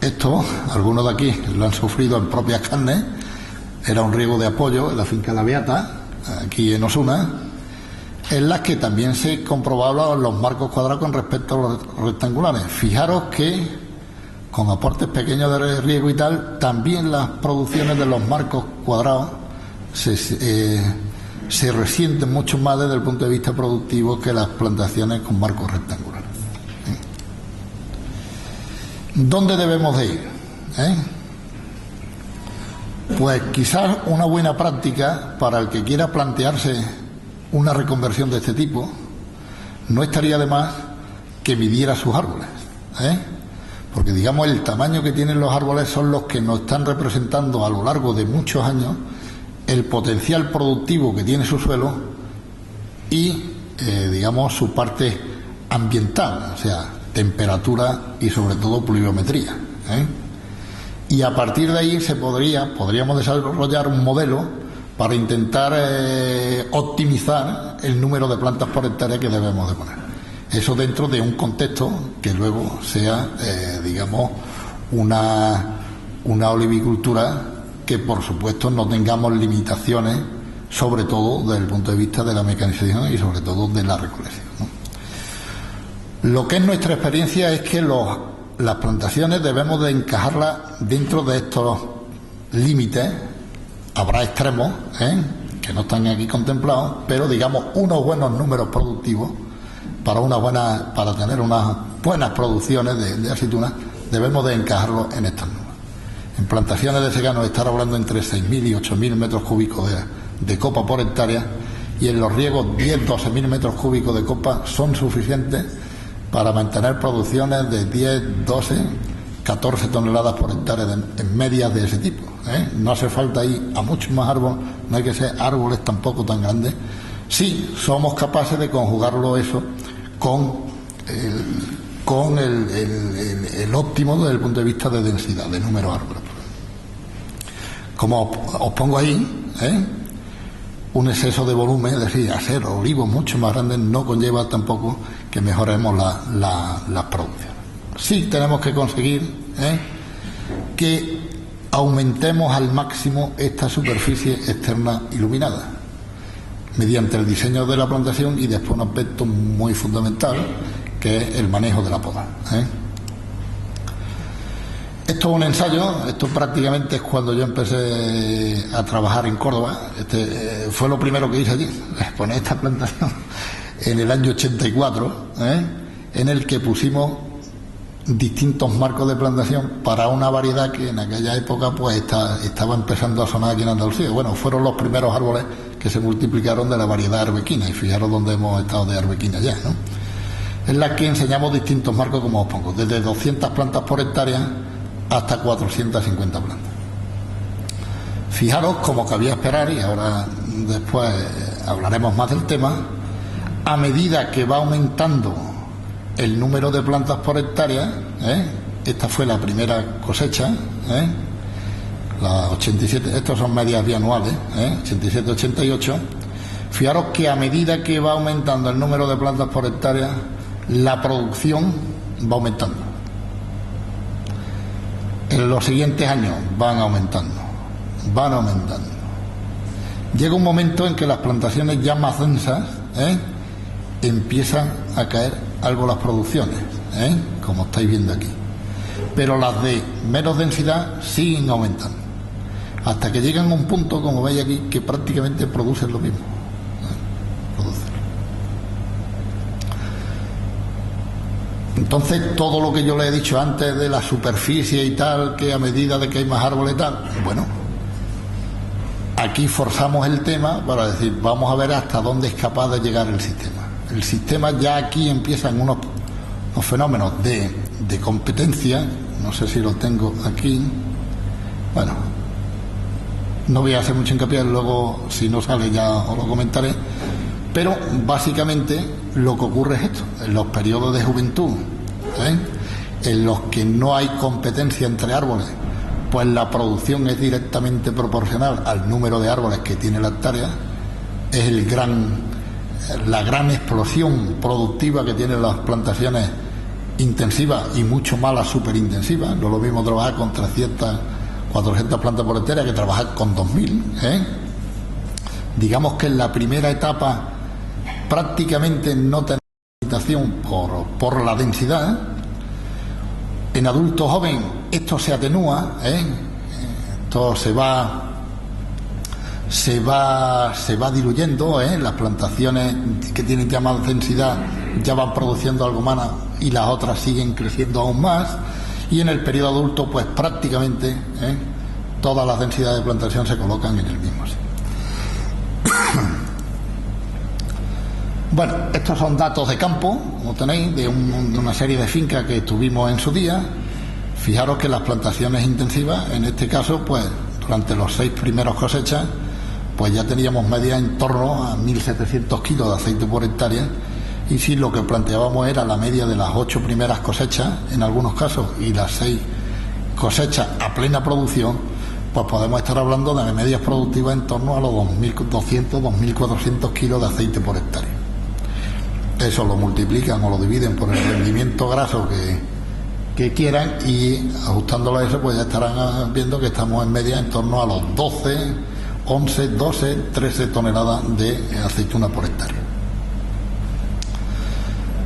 Esto, algunos de aquí lo han sufrido en propias carnes. Era un riego de apoyo en la finca La Beata, aquí en Osuna, en las que también se comprobaban los marcos cuadrados con respecto a los rectangulares. Fijaros que con aportes pequeños de riego y tal, también las producciones de los marcos cuadrados se resienten mucho más desde el punto de vista productivo que las plantaciones con marcos rectangulares. ¿Dónde debemos de ir? Pues quizás una buena práctica para el que quiera plantearse una reconversión de este tipo, no estaría de más que midiera sus árboles, porque digamos el tamaño que tienen los árboles son los que nos están representando a lo largo de muchos años el potencial productivo que tiene su suelo y, digamos, su parte ambiental, o sea, temperatura y sobre todo pluviometría, y a partir de ahí podríamos desarrollar un modelo para intentar optimizar el número de plantas por hectárea que debemos de poner. Eso dentro de un contexto que luego sea, digamos, una olivicultura que, por supuesto, no tengamos limitaciones, sobre todo desde el punto de vista de la mecanización y sobre todo de la recolección, ¿no? Lo que es nuestra experiencia es que las plantaciones debemos de encajarlas dentro de estos límites. Habrá extremos, que no están aquí contemplados, pero digamos unos buenos números productivos para tener unas buenas producciones de aceitunas, debemos de encajarlos en estas números. En plantaciones de secano estar hablando entre 6.000 y 8.000 metros cúbicos de copa por hectárea, y en los riegos 10-12.000 metros cúbicos de copa son suficientes para mantener producciones de 10, 12, 14 toneladas por hectárea en medias de ese tipo. No hace falta ir a muchos más árboles, no hay que ser árboles tampoco tan grandes. Sí, somos capaces de conjugarlo eso con el óptimo desde el punto de vista de densidad, de número de árboles. Como os pongo ahí, un exceso de volumen, es decir, hacer olivos mucho más grandes no conlleva tampoco que mejoremos las producciones. Sí tenemos que conseguir que aumentemos al máximo esta superficie externa iluminada mediante el diseño de la plantación y después un aspecto muy fundamental, que es el manejo de la poda. Esto es un ensayo, esto prácticamente es cuando yo empecé a trabajar en Córdoba. Fue lo primero que hice allí, poner esta plantación en el año 84, en el que pusimos distintos marcos de plantación para una variedad que en aquella época pues estaba empezando a sonar aquí en Andalucía. Bueno, fueron los primeros árboles que se multiplicaron de la variedad arbequina, y fijaros dónde hemos estado de arbequina ya, ¿no? En la que enseñamos distintos marcos, como os pongo, desde 200 plantas por hectárea hasta 450 plantas. Fijaros, como cabía esperar, y ahora después hablaremos más del tema, a medida que va aumentando el número de plantas por hectárea, esta fue la primera cosecha, las 87, estos son medias bianuales, 87-88, fijaros que a medida que va aumentando el número de plantas por hectárea, la producción va aumentando. En los siguientes años van aumentando. Llega un momento en que las plantaciones ya más densas empiezan a caer algo las producciones, como estáis viendo aquí. Pero las de menos densidad siguen aumentando, hasta que llegan a un punto, como veis aquí, que prácticamente producen lo mismo. Entonces, todo lo que yo le he dicho antes de la superficie y tal, que a medida de que hay más árboles y tal, bueno, aquí forzamos el tema para decir, vamos a ver hasta dónde es capaz de llegar el sistema. El sistema ya aquí empiezan unos fenómenos de competencia, no sé si lo tengo aquí, bueno, no voy a hacer mucho hincapié, luego si no sale ya os lo comentaré, pero básicamente lo que ocurre es esto: en los periodos de juventud, en los que no hay competencia entre árboles, pues la producción es directamente proporcional al número de árboles que tiene la hectárea. Es la gran explosión productiva que tienen las plantaciones intensivas y mucho más las superintensivas. No es lo mismo trabajar con 300, 400 plantas por hectárea que trabajar con 2.000. Digamos que en la primera etapa prácticamente no tenemos limitación por la densidad. En adulto joven esto se atenúa, esto se va diluyendo, las plantaciones que tienen ya más densidad ya van produciendo algo más y las otras siguen creciendo aún más, y en el periodo adulto pues prácticamente todas las densidades de plantación se colocan en el mismo sitio. Bueno, estos son datos de campo, como tenéis, de una serie de fincas que tuvimos en su día. Fijaros que las plantaciones intensivas, en este caso, pues durante los 6 primeros cosechas, pues ya teníamos media en torno a 1.700 kilos de aceite por hectárea, y si lo que planteábamos era la media de las 8 primeras cosechas, en algunos casos, y las 6 cosechas a plena producción, pues podemos estar hablando de medias productivas en torno a los 2.200, 2.400 kilos de aceite por hectárea. Eso lo multiplican o lo dividen por el rendimiento graso que quieran, y ajustándolo a eso, pues ya estarán viendo que estamos en media en torno a los 12, 11, 12, 13 toneladas de aceituna por hectárea.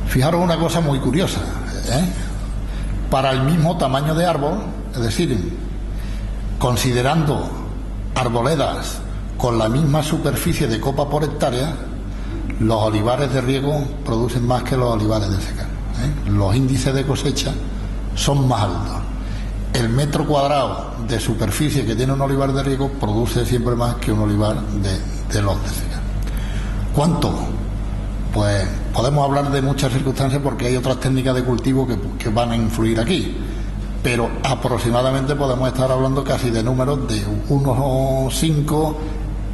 Fijaros una cosa muy curiosa, para el mismo tamaño de árbol, es decir, considerando arboledas con la misma superficie de copa por hectárea, los olivares de riego producen más que los olivares de secano. Los índices de cosecha son más altos. El metro cuadrado de superficie que tiene un olivar de riego produce siempre más que un olivar de los de secano. ¿Cuánto? Pues podemos hablar de muchas circunstancias, porque hay otras técnicas de cultivo que van a influir aquí, pero aproximadamente podemos estar hablando casi de números de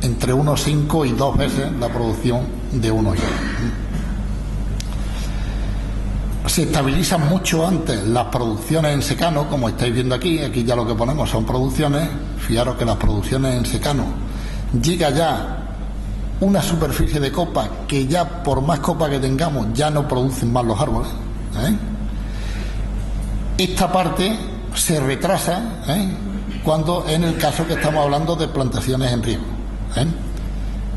entre 1,5 y 2 veces la producción de un olivar. Se estabilizan mucho antes las producciones en secano, como estáis viendo aquí ya lo que ponemos son producciones. Fijaros que las producciones en secano llega ya una superficie de copa que ya, por más copa que tengamos, ya no producen más los árboles. Esta parte se retrasa cuando, en el caso que estamos hablando de plantaciones en riego.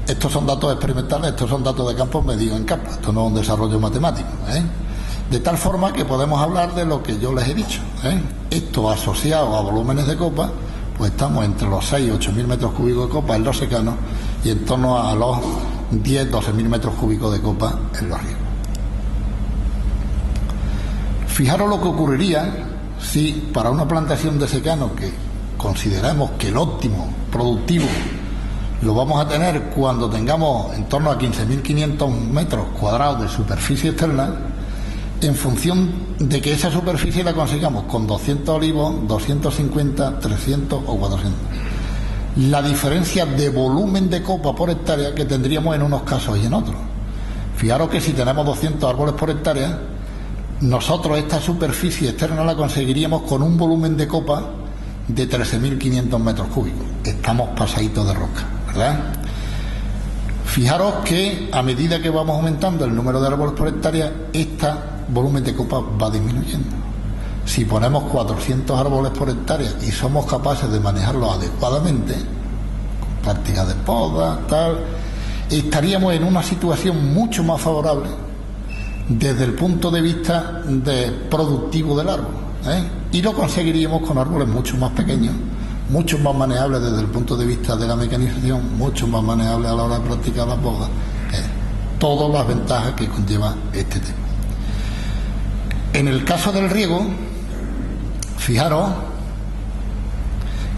Estos son datos experimentales, estos son datos de campo medidos en campo, esto no es un desarrollo matemático. De tal forma que podemos hablar de lo que yo les he dicho. Esto asociado a volúmenes de copa, pues estamos entre los 6 y 8.000 metros cúbicos de copa en los secanos, y en torno a los 10, 12.000 metros cúbicos de copa en los riegos. Fijaros lo que ocurriría si para una plantación de secano, que consideramos que el óptimo productivo lo vamos a tener cuando tengamos en torno a 15.500 metros cuadrados de superficie externa, en función de que esa superficie la consigamos con 200 olivos, 250, 300 o 400. La diferencia de volumen de copa por hectárea que tendríamos en unos casos y en otros. Fijaros que si tenemos 200 árboles por hectárea, nosotros esta superficie externa la conseguiríamos con un volumen de copa de 13.500 metros cúbicos. Estamos pasaditos de rosca, ¿verdad? Fijaros que a medida que vamos aumentando el número de árboles por hectárea, este volumen de copa va disminuyendo. Si ponemos 400 árboles por hectárea y somos capaces de manejarlos adecuadamente, con prácticas de poda, estaríamos en una situación mucho más favorable desde el punto de vista productivo del árbol, y lo conseguiríamos con árboles mucho más pequeños, mucho más manejables desde el punto de vista de la mecanización, mucho más manejables a la hora de practicar la poda. Todas las ventajas que conlleva este tema. En el caso del riego, fijaros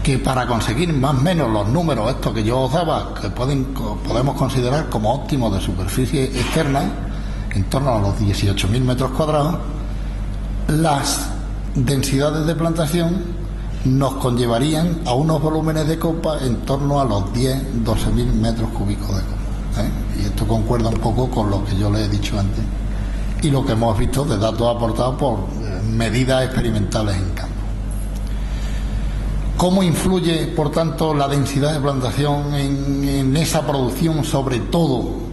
que para conseguir más o menos los números estos que yo os daba, que podemos considerar como óptimos de superficie externa, en torno a los 18.000 metros cuadrados, las densidades de plantación nos conllevarían a unos volúmenes de copa en torno a los 10, 12.000 metros cúbicos de copa. Y esto concuerda un poco con lo que yo les he dicho antes y lo que hemos visto de datos aportados por medidas experimentales en campo. ¿Cómo influye, por tanto, la densidad de plantación en esa producción, sobre todo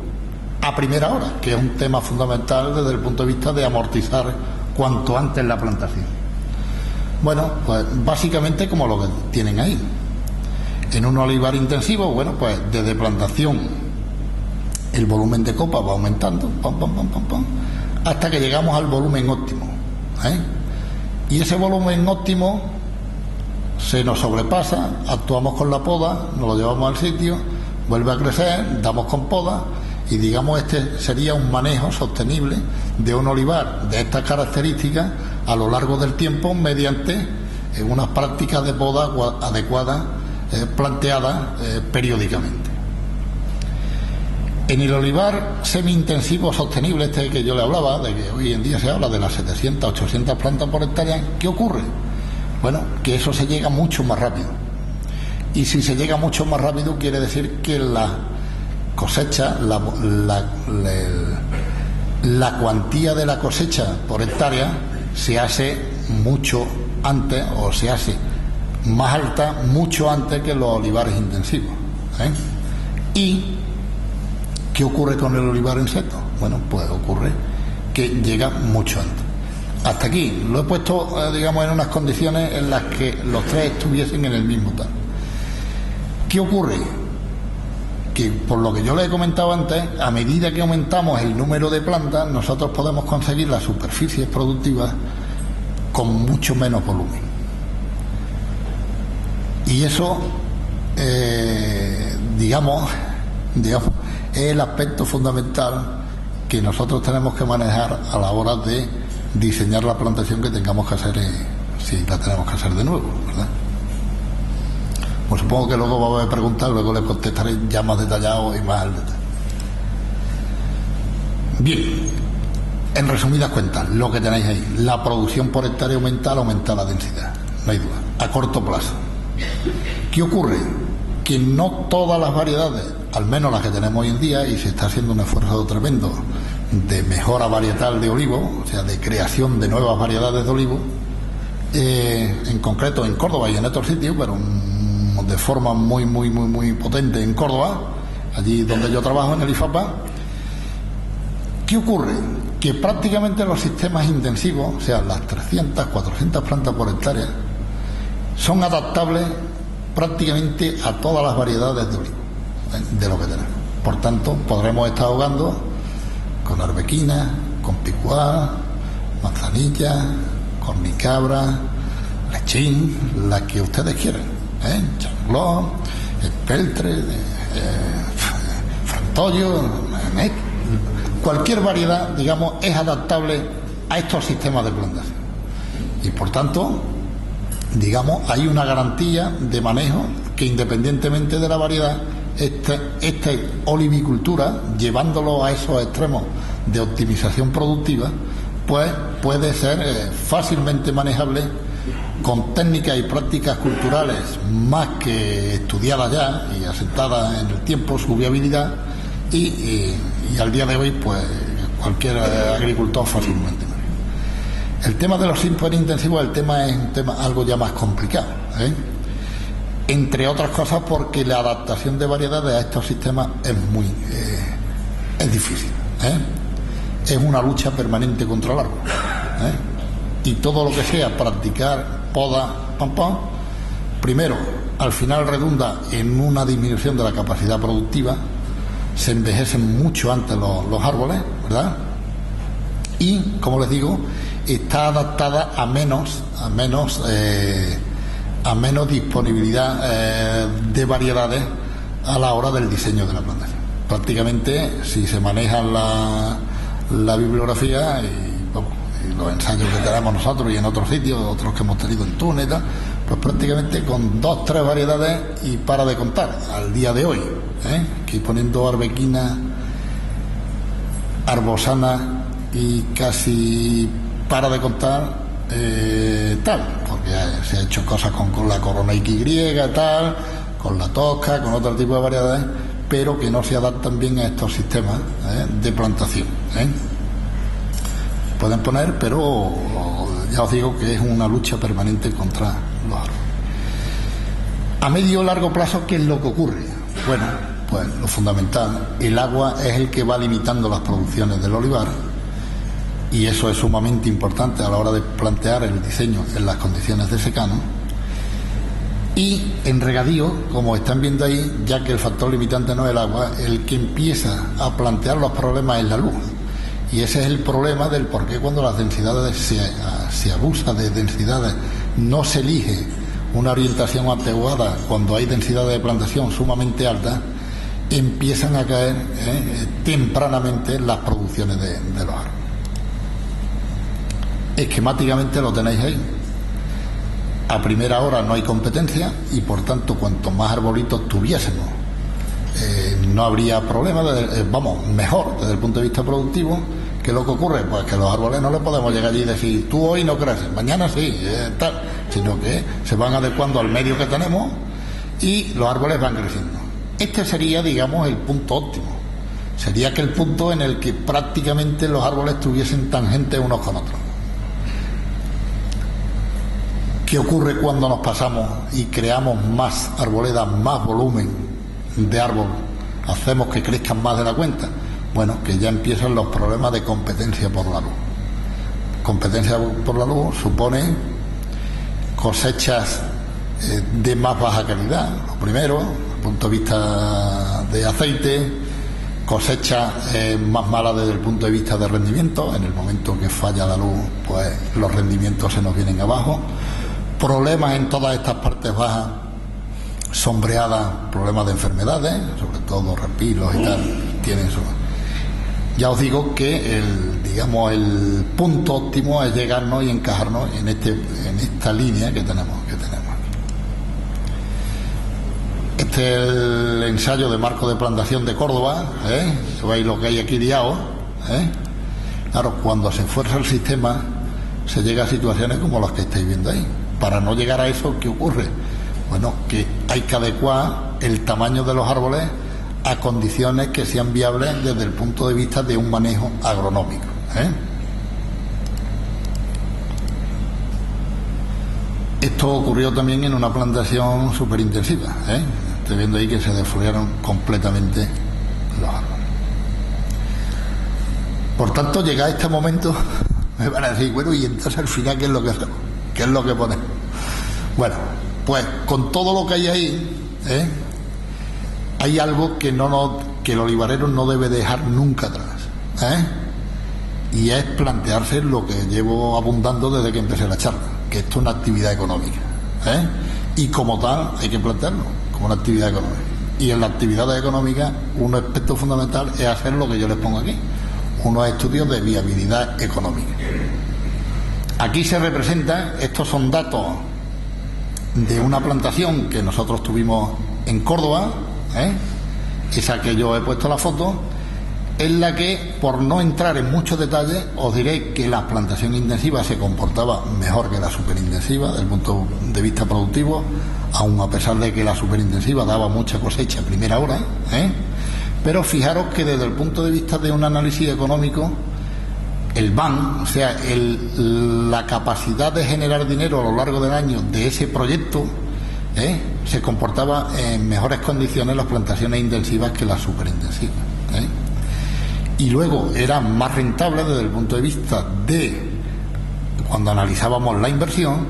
a primera hora, que es un tema fundamental desde el punto de vista de amortizar cuanto antes la plantación? Bueno, pues básicamente como lo que tienen ahí. En un olivar intensivo, bueno, pues desde plantación el volumen de copa va aumentando, hasta que llegamos al volumen óptimo. Y ese volumen óptimo se nos sobrepasa, actuamos con la poda, nos lo llevamos al sitio, vuelve a crecer, damos con poda, y digamos este sería un manejo sostenible de un olivar de estas características a lo largo del tiempo mediante unas prácticas de poda adecuadas, planteadas periódicamente. En el olivar semi-intensivo sostenible, este que yo le hablaba, de que hoy en día se habla de las 700, 800 plantas por hectárea, ¿qué ocurre? Bueno, que eso se llega mucho más rápido. Y si se llega mucho más rápido, quiere decir que la cosecha, la cuantía de la cosecha por hectárea se hace mucho antes, o se hace más alta mucho antes que los olivares intensivos. ¿Y qué ocurre con el olivar en seco? Bueno, pues ocurre que llega mucho antes. Hasta aquí lo he puesto, digamos, en unas condiciones en las que los tres estuviesen en el mismo tal. ¿Qué ocurre? Que por lo que yo les he comentado antes, a medida que aumentamos el número de plantas, nosotros podemos conseguir las superficies productivas con mucho menos volumen. Y eso, digamos, es el aspecto fundamental que nosotros tenemos que manejar a la hora de diseñar la plantación que tengamos que hacer, si la tenemos que hacer de nuevo, ¿verdad? Pues supongo que luego vamos a preguntar, luego les contestaré ya más detallado y más al detalle. Bien, en resumidas cuentas, lo que tenéis ahí, la producción por hectárea aumenta la densidad, no hay duda, a corto plazo. ¿Qué ocurre? Que no todas las variedades, al menos las que tenemos hoy en día, y se está haciendo un esfuerzo tremendo de mejora varietal de olivo, o sea, de creación de nuevas variedades de olivo, en concreto en Córdoba y en otros sitios, pero de forma muy potente en Córdoba, allí donde yo trabajo, en el IFAPA. ¿Qué ocurre? Que prácticamente los sistemas intensivos, o sea, las 300, 400 plantas por hectárea, son adaptables prácticamente a todas las variedades de olivo, de lo que tenemos. Por tanto, podremos estar ahogando con arbequina, con picuá, manzanilla, cornicabra, lechín, la que ustedes quieran, changlón, peltre, frantollo, cualquier variedad, digamos, es adaptable a estos sistemas de plantación. Y por tanto, digamos, hay una garantía de manejo que, independientemente de la variedad, esta olivicultura, llevándolo a esos extremos de optimización productiva, pues puede ser fácilmente manejable con técnicas y prácticas culturales más que estudiadas ya y asentadas en el tiempo, su viabilidad, y al día de hoy pues cualquier agricultor fácilmente. El tema de los superintensivos, es un tema algo ya más complicado, entre otras cosas porque la adaptación de variedades a estos sistemas es difícil, es una lucha permanente contra el árbol, y todo lo que sea practicar poda, primero, al final redunda en una disminución de la capacidad productiva, se envejecen mucho antes los árboles, ¿verdad? Y, como les digo, está adaptada a menos disponibilidad de variedades a la hora del diseño de la plantación. Prácticamente, si se maneja la bibliografía y los ensayos que tenemos nosotros y en otros sitios, otros que hemos tenido en Túnez y tal, pues prácticamente con 2, 3 variedades y para de contar al día de hoy, que poniendo arbequina, arbosana y casi para de contar porque se ha hecho cosas con la corona Y, tal, con la tosca, con otro tipo de variedades, pero que no se adaptan bien a estos sistemas de plantación. Pueden poner, pero ya os digo que es una lucha permanente contra los árboles. A medio o largo plazo, ¿qué es lo que ocurre? Bueno, pues lo fundamental, el agua es el que va limitando las producciones del olivar, y eso es sumamente importante a la hora de plantear el diseño en las condiciones de secano. Y en regadío, como están viendo ahí, ya que el factor limitante no es el agua, el que empieza a plantear los problemas es la luz. Y ese es el problema del por qué cuando las densidades se abusa de densidades, no se elige una orientación adecuada cuando hay densidades de plantación sumamente altas, empiezan a caer tempranamente las producciones de los árboles. Esquemáticamente lo tenéis ahí. A primera hora no hay competencia y por tanto cuanto más arbolitos tuviésemos no habría problema, mejor desde el punto de vista productivo. ¿Qué es lo que ocurre? Pues que los árboles no le podemos llegar allí y decir tú hoy no creces, mañana sí, tal, sino que se van adecuando al medio que tenemos y los árboles van creciendo. Este sería, digamos, el punto óptimo. Sería aquel punto en el que prácticamente los árboles tuviesen tangentes unos con otros. ¿Qué ocurre cuando nos pasamos y creamos más arboledas, más volumen de árbol? Hacemos que crezcan más de la cuenta. Bueno, que ya empiezan los problemas de competencia por la luz. Competencia por la luz supone cosechas de más baja calidad. Lo primero, desde el punto de vista de aceite, cosechas más malas desde el punto de vista de rendimiento. En el momento que falla la luz, pues los rendimientos se nos vienen abajo. Problemas en todas estas partes bajas, sombreadas, problemas de enfermedades, sobre todo respiros y tal, tienen eso. Ya os digo que el punto óptimo es llegarnos y encajarnos en esta línea que tenemos aquí. Este es el ensayo de marco de plantación de Córdoba, veis lo que hay aquí liado, Claro, cuando se fuerza el sistema se llega a situaciones como las que estáis viendo ahí. Para no llegar a eso, ¿qué ocurre? Bueno, que hay que adecuar el tamaño de los árboles a condiciones que sean viables desde el punto de vista de un manejo agronómico. Esto ocurrió también en una plantación superintensiva. Estoy viendo ahí que se desfoliaron completamente los árboles. Por tanto, llega a este momento, me van a decir, bueno, y entonces al final, ¿qué es lo que hacemos? ¿Qué es lo que ponemos? Bueno, pues con todo lo que hay ahí, hay algo que el olivarero no debe dejar nunca atrás, y es plantearse lo que llevo abundando desde que empecé la charla, que esto es una actividad económica, y como tal hay que plantearlo como una actividad económica. Y en la actividad económica un aspecto fundamental es hacer lo que yo les pongo aquí, unos estudios de viabilidad económica. Aquí se representa, estos son datos de una plantación que nosotros tuvimos en Córdoba, esa que yo he puesto la foto, en la que, por no entrar en muchos detalles, os diré que la plantación intensiva se comportaba mejor que la superintensiva desde el punto de vista productivo, aun a pesar de que la superintensiva daba mucha cosecha a primera hora, pero fijaros que desde el punto de vista de un análisis económico, el BAN, o sea, la capacidad de generar dinero a lo largo del año de ese proyecto, se comportaba en mejores condiciones las plantaciones intensivas que las superintensivas. Y luego era más rentable desde el punto de vista de, cuando analizábamos la inversión,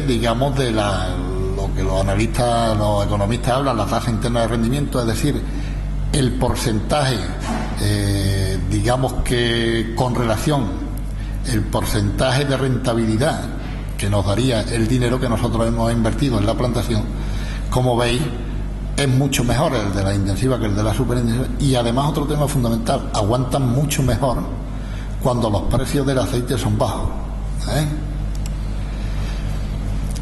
digamos, de lo que los economistas hablan, la tasa interna de rendimiento, es decir, el porcentaje, digamos que con relación, el porcentaje de rentabilidad que nos daría el dinero que nosotros hemos invertido en la plantación, como veis, es mucho mejor el de la intensiva que el de la superintensiva. Y además, otro tema fundamental, aguantan mucho mejor cuando los precios del aceite son bajos.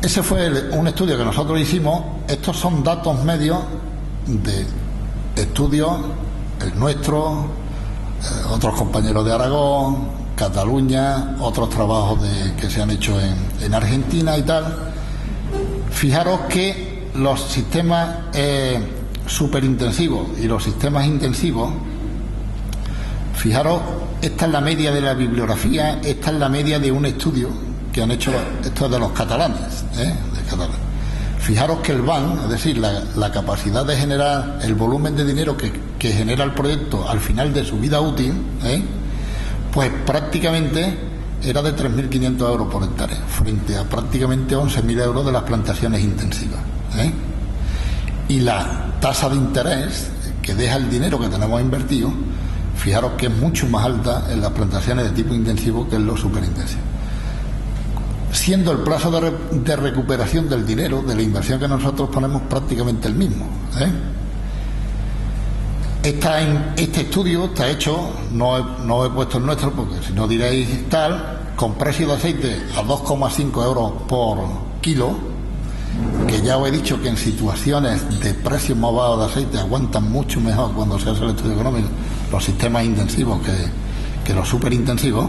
Ese fue un estudio que nosotros hicimos. Estos son datos medios de estudios, el nuestro, otros compañeros de Aragón, Cataluña, otros trabajos que se han hecho en Argentina y tal. Fijaros que los sistemas superintensivos y los sistemas intensivos, fijaros, esta es la media de la bibliografía, esta es la media de un estudio que han hecho estos de los catalanes, Fijaros que el BAN, es decir, la capacidad de generar el volumen de dinero que genera el proyecto al final de su vida útil, pues prácticamente era de 3.500 euros por hectárea, frente a prácticamente 11.000 euros de las plantaciones intensivas. Y la tasa de interés que deja el dinero que tenemos invertido, fijaros que es mucho más alta en las plantaciones de tipo intensivo que en los superintensivos, siendo el plazo de recuperación del dinero, de la inversión que nosotros ponemos, prácticamente el mismo. Este estudio está hecho, no he puesto el nuestro porque si no diréis tal, con precio de aceite a 2,5 euros por kilo, que ya os he dicho que en situaciones de precios más bajos de aceite aguantan mucho mejor cuando se hace el estudio económico los sistemas intensivos que los superintensivos.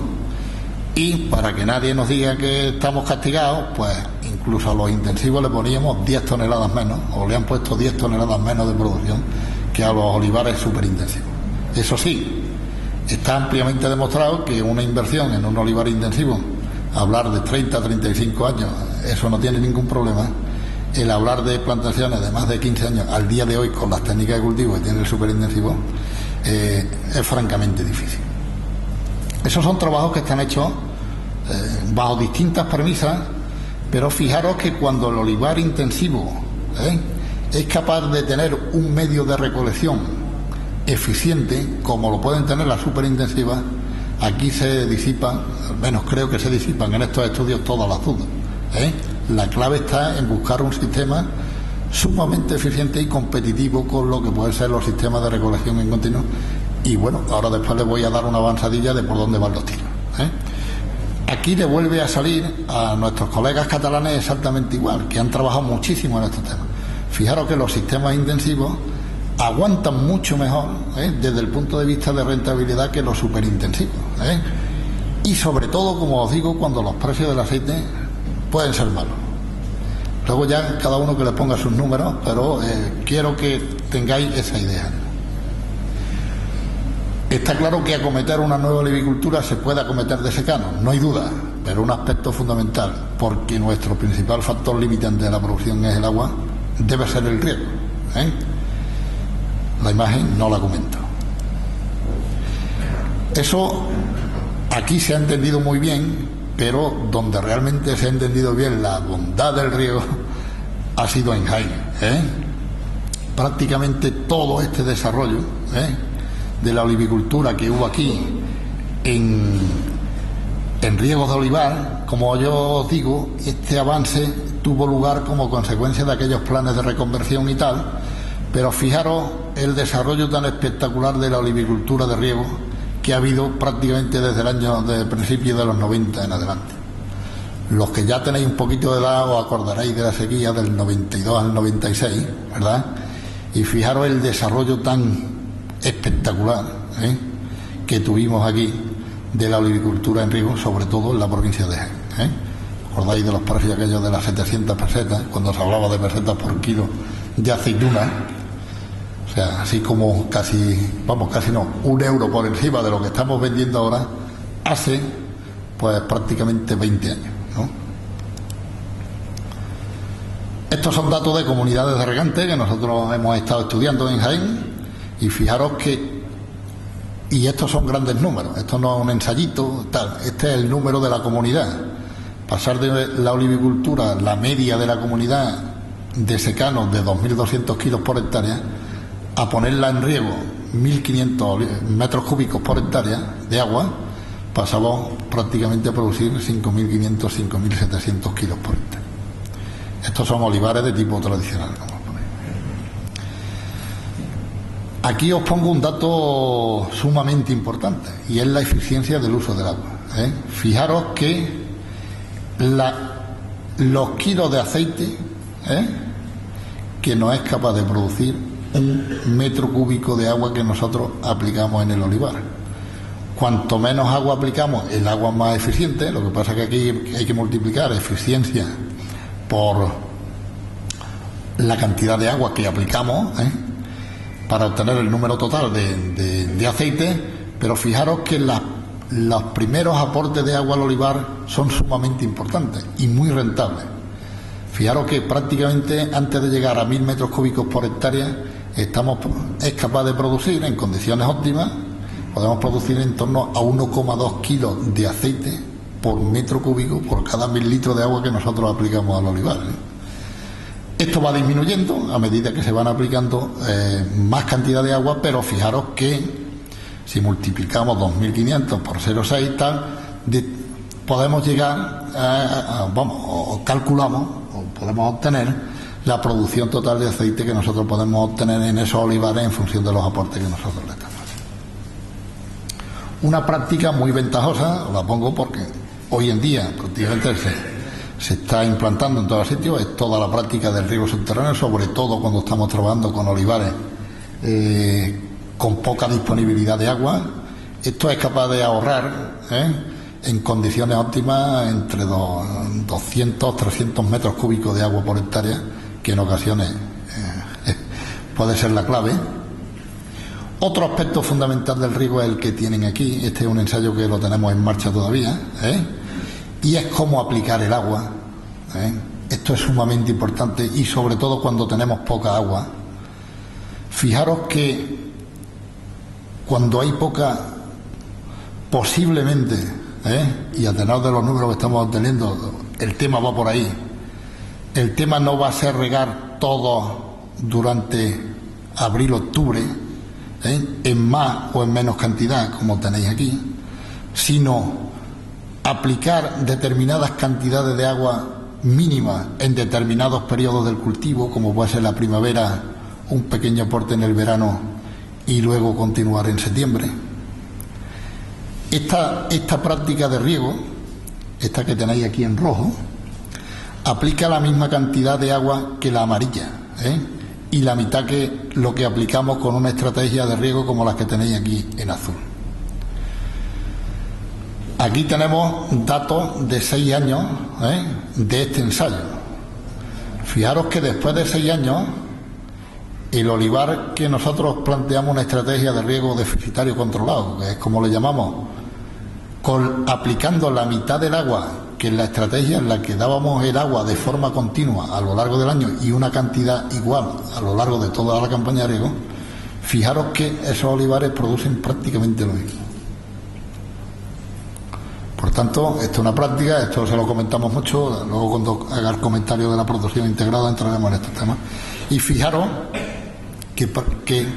Y para que nadie nos diga que estamos castigados, pues incluso incluso a los intensivos le poníamos 10 toneladas menos, o le han puesto 10 toneladas menos de producción que a los olivares superintensivos. Eso sí, está ampliamente demostrado que una inversión en un olivar intensivo, hablar de 30 a 35 años, eso no tiene ningún problema. El hablar de plantaciones de más de 15 años al día de hoy con las técnicas de cultivo que tiene el superintensivo es francamente difícil. Esos son trabajos que están hechos bajo distintas premisas, pero fijaros que cuando el olivar intensivo es capaz de tener un medio de recolección eficiente, como lo pueden tener las superintensivas, aquí se disipan, al menos creo que se disipan en estos estudios todas las dudas. La clave está en buscar un sistema sumamente eficiente y competitivo con lo que pueden ser los sistemas de recolección en continuo. Y bueno, ahora después les voy a dar una avanzadilla de por dónde van los tiros. Aquí le vuelve a salir a nuestros colegas catalanes exactamente igual, que han trabajado muchísimo en estos temas. Fijaros que los sistemas intensivos aguantan mucho mejor desde el punto de vista de rentabilidad que los superintensivos. Y sobre todo, como os digo, cuando los precios del aceite pueden ser malos. Luego ya cada uno que le ponga sus números, pero quiero que tengáis esa idea. Está claro que acometer una nueva olivicultura se puede acometer de secano, no hay duda, pero un aspecto fundamental, porque nuestro principal factor limitante de la producción es el agua, debe ser el riego. La imagen no la comento. Eso aquí se ha entendido muy bien, pero donde realmente se ha entendido bien la bondad del riego ha sido en Jaén. Prácticamente todo este desarrollo de la olivicultura que hubo aquí en riegos de olivar, como yo os digo, este avance tuvo lugar como consecuencia de aquellos planes de reconversión y tal, pero fijaros el desarrollo tan espectacular de la olivicultura de riego que ha habido prácticamente desde el año de principio de los 90 en adelante. Los que ya tenéis un poquito de edad os acordaréis de la sequía del 92 al 96, ¿verdad? Y fijaros el desarrollo tan espectacular que tuvimos aquí de la olivicultura en riego, sobre todo en la provincia de Jaén. ¿Acordáis de los precios aquellos de las 700 pesetas, cuando se hablaba de pesetas por kilo de aceituna? O sea, así como casi no, 1 euro por encima de lo que estamos vendiendo ahora, hace pues prácticamente 20 años, ¿no? Estos son datos de comunidades de regantes que nosotros hemos estado estudiando en Jaén, y fijaros que, y estos son grandes números, esto no es un ensayito, tal, este es el número de la comunidad. Pasar de la olivicultura, la media de la comunidad de secano de 2.200 kilos por hectárea, a ponerla en riego 1.500 metros cúbicos por hectárea de agua, pasamos prácticamente a producir 5.500, 5.700 kilos por hectárea. Estos son olivares de tipo tradicional. Aquí os pongo un dato sumamente importante, y es la eficiencia del uso del agua. Fijaros que los kilos de aceite que no es capaz de producir 1 metro cúbico de agua que nosotros aplicamos en el olivar. Cuanto menos agua aplicamos, el agua es más eficiente. Lo que pasa es que aquí hay que multiplicar eficiencia por la cantidad de agua que aplicamos para obtener el número total de aceite, pero fijaros que los primeros aportes de agua al olivar son sumamente importantes y muy rentables. Fijaros que prácticamente antes de llegar a 1.000 metros cúbicos por hectárea es capaz de producir en condiciones óptimas, podemos producir en torno a 1,2 kilos de aceite por metro cúbico por cada 1.000 litros de agua que nosotros aplicamos al olivar. Esto va disminuyendo a medida que se van aplicando más cantidad de agua, pero fijaros que si multiplicamos 2.500 por 0,6 tal, podemos llegar calculamos o podemos obtener la producción total de aceite que nosotros podemos obtener en esos olivares en función de los aportes que nosotros le estamos haciendo. Una práctica muy ventajosa, os la pongo porque hoy en día prácticamente se está implantando en todos los sitios, es toda la práctica del riego subterráneo, sobre todo cuando estamos trabajando con olivares con poca disponibilidad de agua. Esto es capaz de ahorrar en condiciones óptimas entre 200-300 metros cúbicos de agua por hectárea, que en ocasiones puede ser la clave. Otro aspecto fundamental del riego es el que tienen aquí. Este es un ensayo que lo tenemos en marcha todavía, y es cómo aplicar el agua. Esto es sumamente importante, y sobre todo cuando tenemos poca agua. Fijaros que cuando hay poca, posiblemente, y a tenor de los números que estamos obteniendo, el tema va por ahí. El tema no va a ser regar todo durante abril-octubre, en más o en menos cantidad, como tenéis aquí, sino aplicar determinadas cantidades de agua mínimas en determinados periodos del cultivo, como puede ser la primavera, un pequeño aporte en el verano y luego continuar en septiembre. Esta práctica de riego, esta que tenéis aquí en rojo, aplica la misma cantidad de agua que la amarilla, y la mitad que lo que aplicamos con una estrategia de riego como las que tenéis aquí en azul. Aquí tenemos datos de 6 años de este ensayo. Fijaros que después de 6 años, el olivar que nosotros planteamos una estrategia de riego deficitario controlado, que es como le llamamos, aplicando la mitad del agua que en la estrategia en la que dábamos el agua de forma continua a lo largo del año y una cantidad igual a lo largo de toda la campaña de riego, fijaros que esos olivares producen prácticamente lo mismo. Por tanto, esto es una práctica, esto se lo comentamos mucho, luego cuando haga el comentario de la producción integrada entraremos en estos temas. Y fijaros que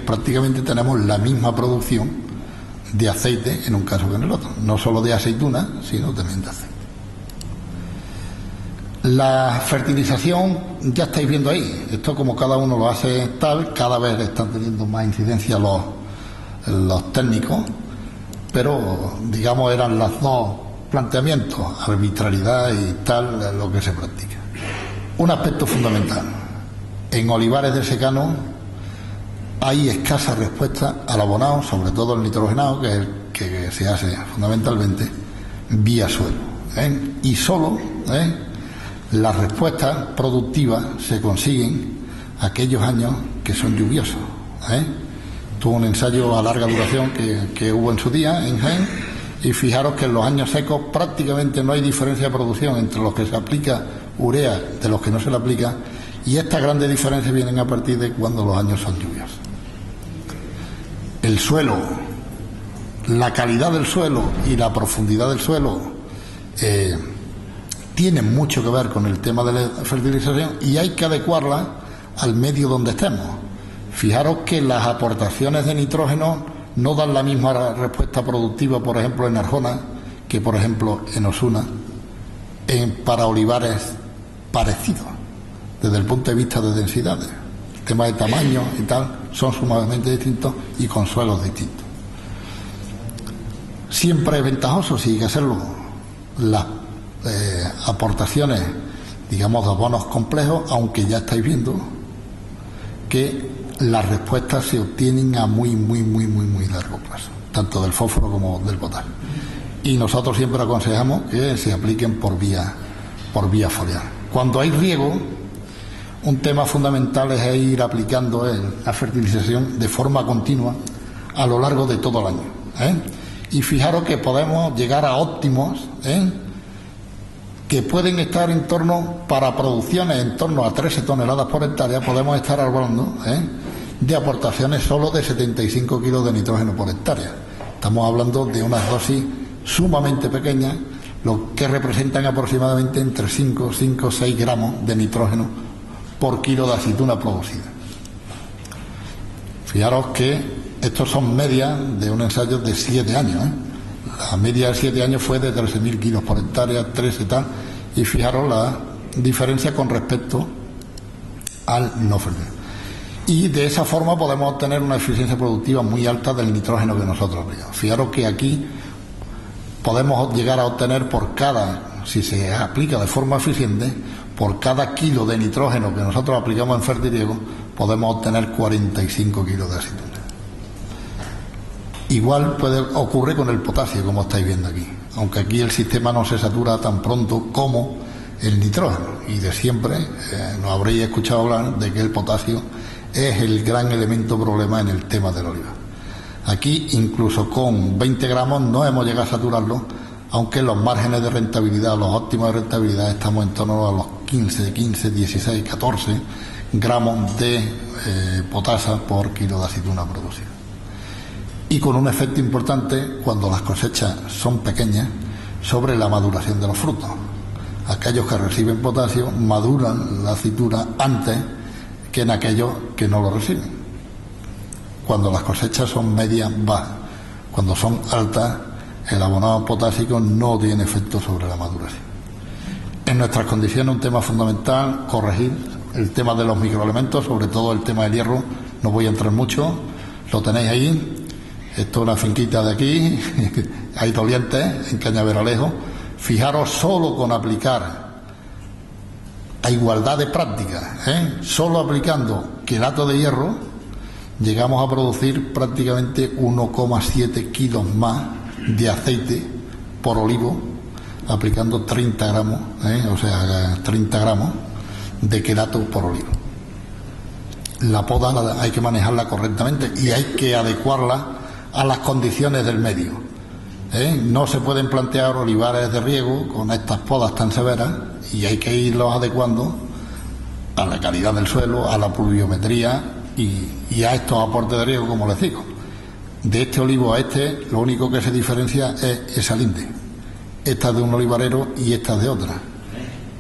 prácticamente tenemos la misma producción de aceite en un caso que en el otro, no solo de aceituna, sino también de aceite. La fertilización, ya estáis viendo ahí, esto como cada uno lo hace tal, cada vez están teniendo más incidencia los técnicos, pero digamos eran los dos planteamientos, arbitrariedad y tal, lo que se practica. Un aspecto fundamental, en olivares de secano hay escasa respuesta al abonado, sobre todo el nitrogenado, que es el que se hace fundamentalmente vía suelo, y solo las respuestas productivas se consiguen aquellos años que son lluviosos. Tuvo un ensayo a larga duración que hubo en su día en Jaén, y fijaros que en los años secos prácticamente no hay diferencia de producción entre los que se aplica urea de los que no se le aplica, y estas grandes diferencias vienen a partir de cuando los años son lluviosos. El suelo, la calidad del suelo y la profundidad del suelo tienen mucho que ver con el tema de la fertilización, y hay que adecuarla al medio donde estemos. Fijaros que las aportaciones de nitrógeno no dan la misma respuesta productiva, por ejemplo, en Arjona, que por ejemplo en Osuna, para olivares parecidos, desde el punto de vista de densidades. El tema de tamaño y tal son sumamente distintos y con suelos distintos. Siempre es ventajoso, si hay que hacerlo, las aportaciones, digamos, de abonos complejos, aunque ya estáis viendo que las respuestas se obtienen a muy largo plazo, tanto del fósforo como del potasio. Y nosotros siempre aconsejamos que se apliquen por vía foliar. Cuando hay riego, un tema fundamental es ir aplicando la fertilización de forma continua a lo largo de todo el año. Y fijaros que podemos llegar a óptimos que pueden estar en torno, para producciones en torno a 13 toneladas por hectárea, podemos estar hablando de aportaciones solo de 75 kilos de nitrógeno por hectárea. Estamos hablando de unas dosis sumamente pequeñas, lo que representan aproximadamente entre 5 o 6 gramos de nitrógeno por kilo de aceituna producida. Fijaros que estos son medias de un ensayo de 7 años. La media de 7 años fue de 13.000 kilos por hectárea, 13 tal, y fijaros la diferencia con respecto al no fertilizante. Y de esa forma podemos obtener una eficiencia productiva muy alta del nitrógeno que nosotros aplicamos. Fijaros que aquí podemos llegar a obtener si se aplica de forma eficiente, por cada kilo de nitrógeno que nosotros aplicamos en fertiriego, podemos obtener 45 kilos de aceituna. Igual ocurre con el potasio, como estáis viendo aquí, aunque aquí el sistema no se satura tan pronto como el nitrógeno, y de siempre nos habréis escuchado hablar de que el potasio es el gran elemento problema en el tema del olivar. Aquí incluso con 20 gramos no hemos llegado a saturarlo, aunque los márgenes de rentabilidad, los óptimos de rentabilidad, estamos en torno a los 15, 16, 14 gramos de potasa por kilo de aceituna producida. Y con un efecto importante cuando las cosechas son pequeñas sobre la maduración de los frutos. Aquellos que reciben potasio maduran la aceituna antes que en aquellos que no lo reciben. Cuando las cosechas son medias, bajas. Cuando son altas, el abonado potásico no tiene efecto sobre la maduración. En nuestras condiciones, un tema fundamental, corregir el tema de los microelementos, sobre todo el tema del hierro. No voy a entrar mucho, lo tenéis ahí. Esto es una finquita de aquí, hay dolientes, en Cañaveralejo. Fijaros, solo con aplicar a igualdad de prácticas, solo aplicando quelato de hierro, llegamos a producir prácticamente 1,7 kilos más de aceite por olivo, aplicando 30 gramos, o sea, 30 gramos de quelato por olivo. La poda hay que manejarla correctamente y hay que adecuarla a las condiciones del medio. No se pueden plantear olivares de riego con estas podas tan severas y hay que irlos adecuando a la calidad del suelo, a la pluviometría y a estos aportes de riego, como les digo. De este olivo a este, lo único que se diferencia es esa linde. Esta es de un olivarero y esta es de otra.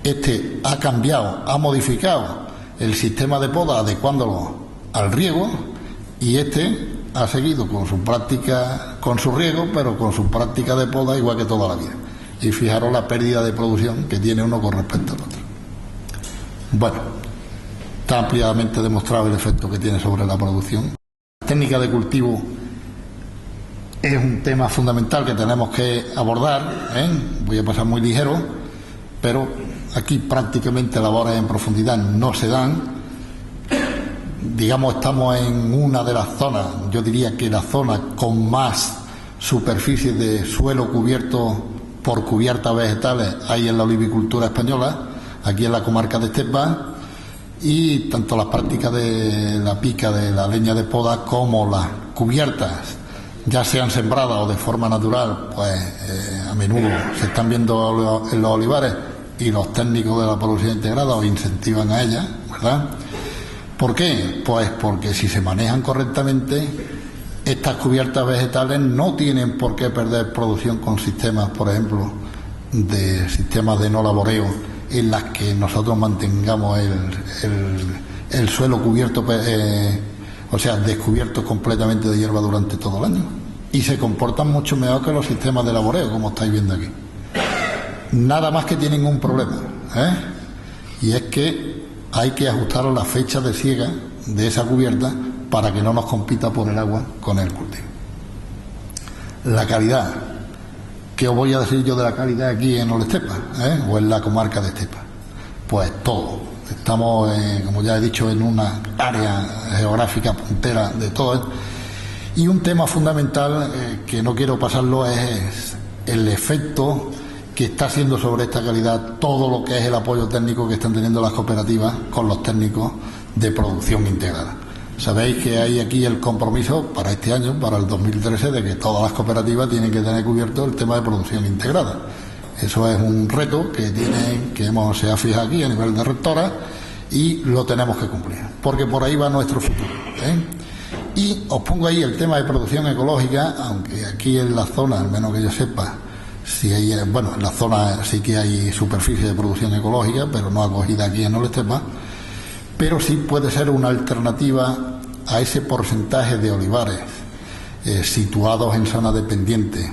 Este ha cambiado, ha modificado el sistema de poda adecuándolo al riego, y este ha seguido con su práctica, con su riego, pero con su práctica de poda igual que toda la vida. Y fijaros la pérdida de producción que tiene uno con respecto al otro. Bueno, está ampliamente demostrado el efecto que tiene sobre la producción. La técnica de cultivo es un tema fundamental que tenemos que abordar, Voy a pasar muy ligero, pero aquí prácticamente labores en profundidad no se dan. Digamos, estamos en una de las zonas, yo diría que la zona con más superficie de suelo cubierto por cubiertas vegetales hay en la olivicultura española, aquí en la comarca de Estepa, y tanto las prácticas de la pica de la leña de poda como las cubiertas, ya sean sembradas o de forma natural, pues a menudo se están viendo en los olivares, y los técnicos de la producción integrada os incentivan a ellas, ¿verdad? ¿Por qué? Pues porque si se manejan correctamente, estas cubiertas vegetales no tienen por qué perder producción con sistemas, por ejemplo, de sistemas de no laboreo, en las que nosotros mantengamos el suelo cubierto, o sea, descubierto completamente de hierba durante todo el año. Y se comportan mucho mejor que los sistemas de laboreo, como estáis viendo aquí. Nada más que tienen un problema, y es que hay que ajustar la fecha de siega de esa cubierta para que no nos compita por el agua con el cultivo. La calidad, ¿qué os voy a decir yo de la calidad aquí en Estepa, o en la comarca de Estepa? Pues todo. Estamos, como ya he dicho, en una área geográfica puntera de todo esto. Y un tema fundamental que no quiero pasarlo es el efecto que está haciendo sobre esta calidad todo lo que es el apoyo técnico que están teniendo las cooperativas con los técnicos de producción integrada. Sabéis que hay aquí el compromiso para este año, para el 2013, de que todas las cooperativas tienen que tener cubierto el tema de producción integrada. Eso es un reto que se ha fijado aquí a nivel de rectora, y lo tenemos que cumplir, porque por ahí va nuestro futuro. Y os pongo ahí el tema de producción ecológica, aunque aquí en la zona, al menos que yo sepa, si hay, bueno, en la zona sí que hay superficie de producción ecológica, pero no acogida aquí en Estepa, pero sí puede ser una alternativa a ese porcentaje de olivares situados en zona dependiente,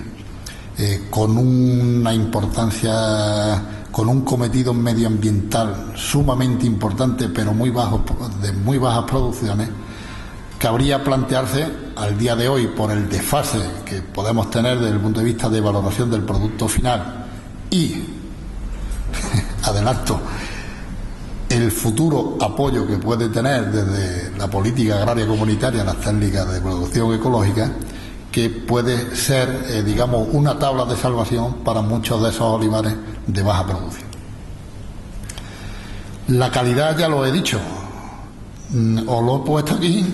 con una importancia, con un cometido medioambiental sumamente importante, pero muy bajo, de muy bajas producciones. Cabría plantearse al día de hoy, por el desfase que podemos tener desde el punto de vista de valoración del producto final y, adelanto, el futuro apoyo que puede tener desde la política agraria comunitaria a las técnicas de producción ecológica, que puede ser, digamos, una tabla de salvación para muchos de esos olivares de baja producción. La calidad ya lo he dicho, os lo he puesto aquí,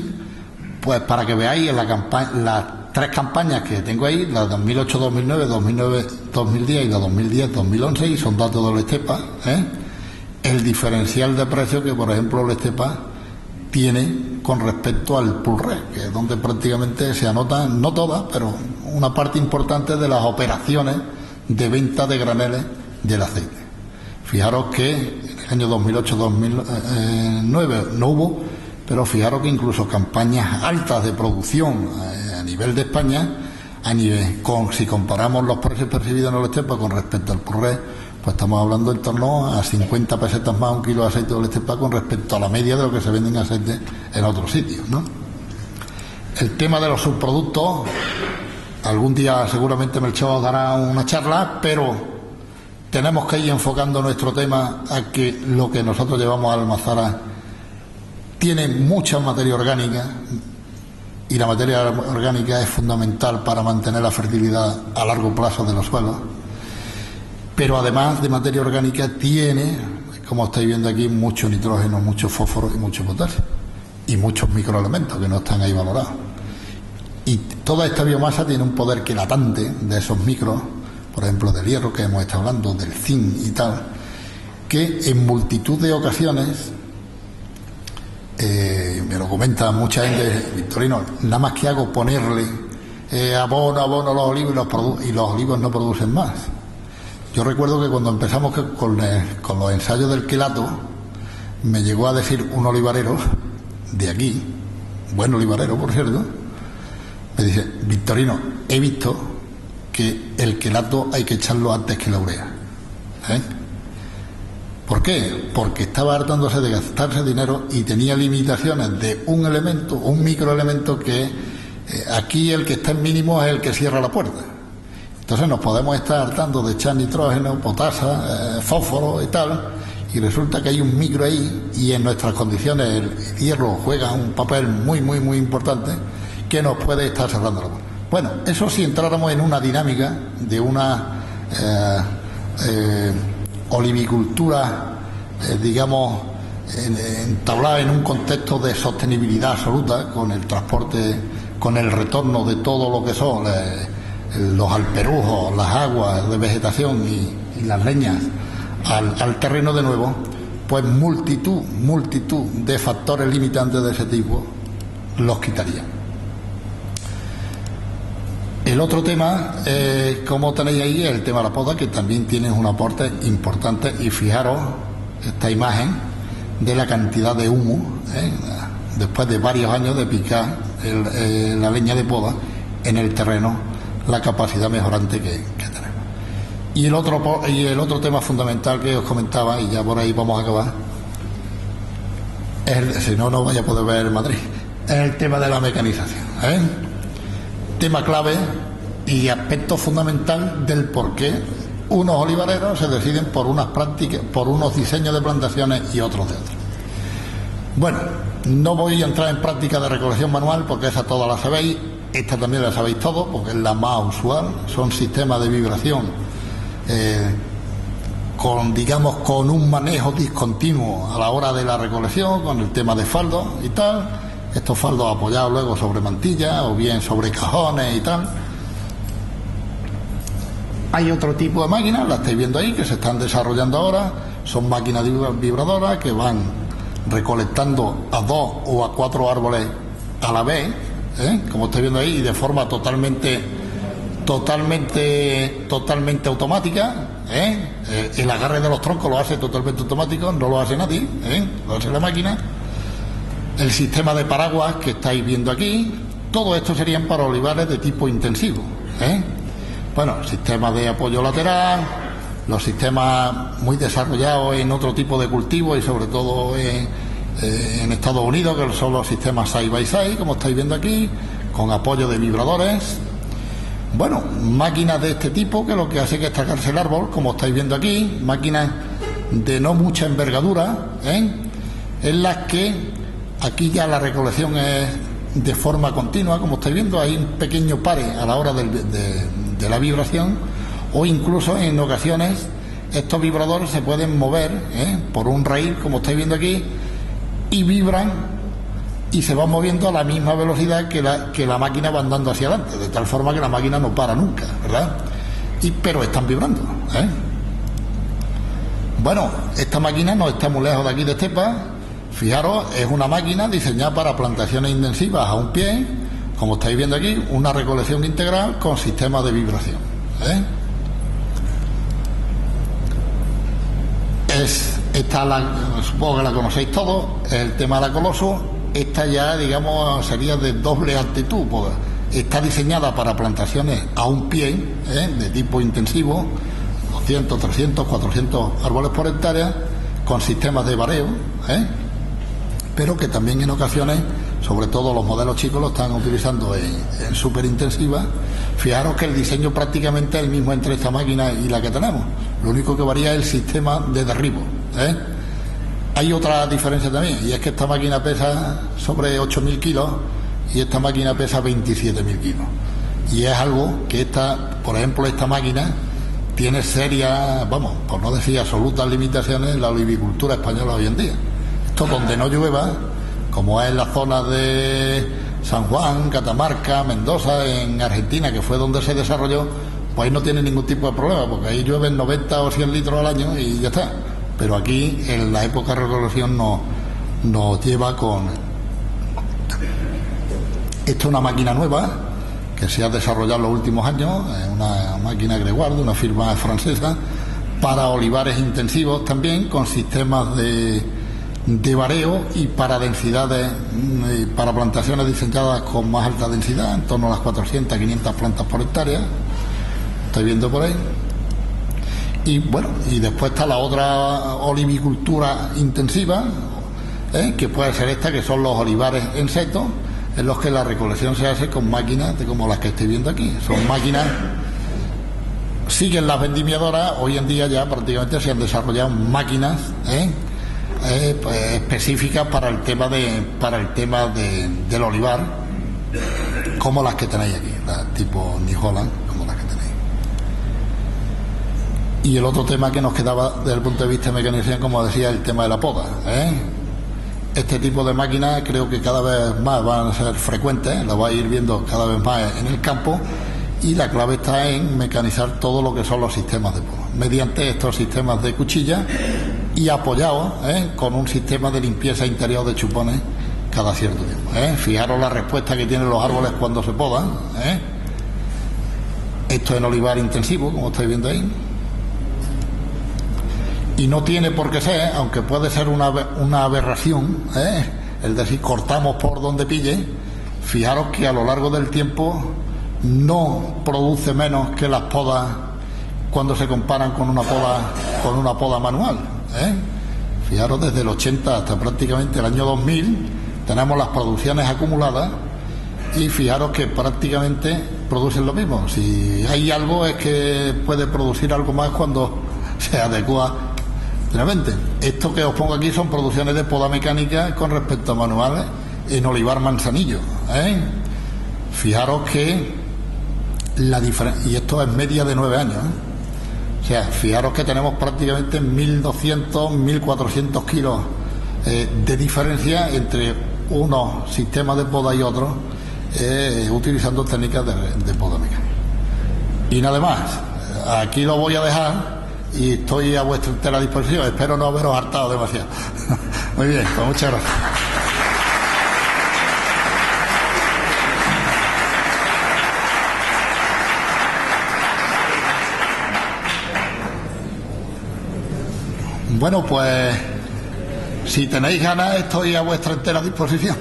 pues para que veáis en las tres campañas que tengo ahí, la 2008-2009, 2009-2010 y la 2010-2011, y son datos del Estepa, el diferencial de precio que, por ejemplo, el Estepa tiene con respecto al Pulre, que es donde prácticamente se anotan, no todas, pero una parte importante de las operaciones de venta de graneles del aceite. Fijaros que en el año 2008-2009 no hubo, pero fijaros que incluso campañas altas de producción a nivel de España, si comparamos los precios percibidos en el Estepa con respecto al Purré, pues estamos hablando en torno a 50 pesetas más un kilo de aceite del Estepa con respecto a la media de lo que se vende en aceite en otros sitios, ¿no? El tema de los subproductos, algún día seguramente Melchor dará una charla, pero tenemos que ir enfocando nuestro tema a que lo que nosotros llevamos a Almazara tiene mucha materia orgánica, y la materia orgánica es fundamental para mantener la fertilidad a largo plazo de los suelos. Pero además de materia orgánica tiene, como estáis viendo aquí, mucho nitrógeno, mucho fósforo y mucho potasio, y muchos microelementos que no están ahí valorados. Y toda esta biomasa tiene un poder quelatante de esos micros, por ejemplo del hierro que hemos estado hablando, del zinc y tal, que en multitud de ocasiones, me lo comenta mucha gente, Victorino, nada más que hago ponerle abono a los olivos y los olivos no producen más. Yo recuerdo que cuando empezamos con los ensayos del quelato, me llegó a decir un olivarero de aquí, buen olivarero por cierto, me dice: Victorino, he visto que el quelato hay que echarlo antes que la urea. ¿Por qué? Porque estaba hartándose de gastarse dinero y tenía limitaciones de un elemento, un microelemento que aquí el que está en mínimo es el que cierra la puerta. Entonces nos podemos estar hartando de echar nitrógeno, potasa, fósforo y tal, y resulta que hay un micro ahí, y en nuestras condiciones el hierro juega un papel muy importante que nos puede estar cerrando la puerta. Bueno, eso si entráramos en una dinámica de una olivicultura, digamos, entablada en un contexto de sostenibilidad absoluta, con el transporte, con el retorno de todo lo que son los alperujos, las aguas de vegetación y las leñas al terreno de nuevo, pues multitud de factores limitantes de ese tipo los quitaría. El otro tema, como tenéis ahí, es el tema de la poda, que también tiene un aporte importante, y fijaros esta imagen de la cantidad de humo, después de varios años de picar la leña de poda en el terreno, la capacidad mejorante que tenemos. Y el otro tema fundamental que os comentaba, y ya por ahí vamos a acabar, si no, no vaya a poder ver Madrid, es el tema de la mecanización. Tema clave y aspecto fundamental del por qué unos olivareros se deciden por unas prácticas, por unos diseños de plantaciones y otros de otros. Bueno, no voy a entrar en práctica de recolección manual porque esa todas la sabéis, esta también la sabéis todos porque es la más usual. Son sistemas de vibración con un manejo discontinuo a la hora de la recolección, con el tema de faldos y tal. Estos faldos apoyados luego sobre mantillas o bien sobre cajones y tal. Hay otro tipo de máquinas, las estáis viendo ahí, que se están desarrollando ahora. Son máquinas vibradoras que van recolectando a 2 o a 4 árboles a la vez, como estáis viendo ahí, y de forma totalmente automática. El agarre de los troncos lo hace totalmente automático, no lo hace nadie, lo hace la máquina. El sistema de paraguas que estáis viendo aquí, todo esto serían para olivares de tipo intensivo. Bueno, sistemas de apoyo lateral, los sistemas muy desarrollados en otro tipo de cultivos y sobre todo en Estados Unidos, que son los sistemas side by side, como estáis viendo aquí, con apoyo de vibradores. Bueno, máquinas de este tipo que lo que hace es extracarse el árbol, como estáis viendo aquí, máquinas de no mucha envergadura, en las que aquí ya la recolección es de forma continua, como estáis viendo, hay un pequeño pare a la hora de la vibración, o incluso en ocasiones estos vibradores se pueden mover por un rail, como estáis viendo aquí, y vibran y se van moviendo a la misma velocidad que la máquina va andando hacia adelante, de tal forma que la máquina no para nunca, ¿verdad? Pero están vibrando. Bueno, esta máquina no está muy lejos de aquí de Estepa. Fijaros, es una máquina diseñada para plantaciones intensivas a un pie, como estáis viendo aquí, una recolección integral con sistema de vibración. Supongo que la conocéis todos, es el tema de la Coloso. Esta ya, digamos, sería de doble altitud, porque está diseñada para plantaciones a un pie, de tipo intensivo, 200, 300, 400 árboles por hectárea, con sistemas de vareo, pero que también en ocasiones, sobre todo los modelos chicos, lo están utilizando en súper intensiva. Fijaros que el diseño prácticamente es el mismo entre esta máquina y la que tenemos, lo único que varía es el sistema de derribo. Hay otra diferencia también, y es que esta máquina pesa sobre 8.000 kilos y esta máquina pesa 27.000 kilos. Y es algo que por ejemplo, esta máquina tiene serias, vamos, por no decir absolutas limitaciones en la olivicultura española hoy en día. Esto donde no llueva, como es en la zona de San Juan, Catamarca, Mendoza, en Argentina, que fue donde se desarrolló, pues ahí no tiene ningún tipo de problema, porque ahí llueven 90 o 100 litros al año y ya está. Pero aquí, en la época de recolección, nos lleva con... Esto es una máquina nueva que se ha desarrollado en los últimos años, es una máquina Gregoire, de una firma francesa, para olivares intensivos también, con sistemas de vareo y para densidades, para plantaciones diseñadas con más alta densidad, en torno a las 400, 500 plantas por hectárea. Estáis viendo por ahí. Y bueno, y después está la otra olivicultura intensiva, que puede ser esta, que son los olivares en seto, en los que la recolección se hace con máquinas como las que estoy viendo aquí. Son máquinas, siguen las vendimiadoras, hoy en día ya prácticamente se han desarrollado máquinas pues, específicas para el tema del olivar, como las que tenéis aquí, tipo New Holland, como las que tenéis. Y el otro tema que nos quedaba desde el punto de vista de mecanización, como decía, el tema de la poda. Este tipo de máquinas creo que cada vez más van a ser frecuentes, lo vais a ir viendo cada vez más en el campo, y la clave está en mecanizar todo lo que son los sistemas de poda, mediante estos sistemas de cuchilla y apoyados con un sistema de limpieza interior de chupones cada cierto tiempo. Fijaros la respuesta que tienen los árboles cuando se podan. Esto en olivar intensivo, como estáis viendo ahí. Y no tiene por qué ser, aunque puede ser una aberración, es decir, cortamos por donde pille. Fijaros que a lo largo del tiempo no produce menos que las podas cuando se comparan con una poda manual. Fijaros, desde el 80 hasta prácticamente el año 2000 tenemos las producciones acumuladas, y fijaros que prácticamente producen lo mismo. Si hay algo, es que puede producir algo más cuando se adecua. Esto que os pongo aquí son producciones de poda mecánica con respecto a manuales en olivar manzanillo. Fijaros que la diferencia, y esto es media de 9 años. O sea, fijaros que tenemos prácticamente 1.200, 1.400 kilos de diferencia entre unos sistemas de poda y otros, utilizando técnicas de poda mecánica. Y nada más, aquí lo voy a dejar. Y estoy a vuestra entera disposición. Espero no haberos hartado demasiado. Muy bien, pues muchas gracias. Bueno, pues si tenéis ganas, estoy a vuestra entera disposición.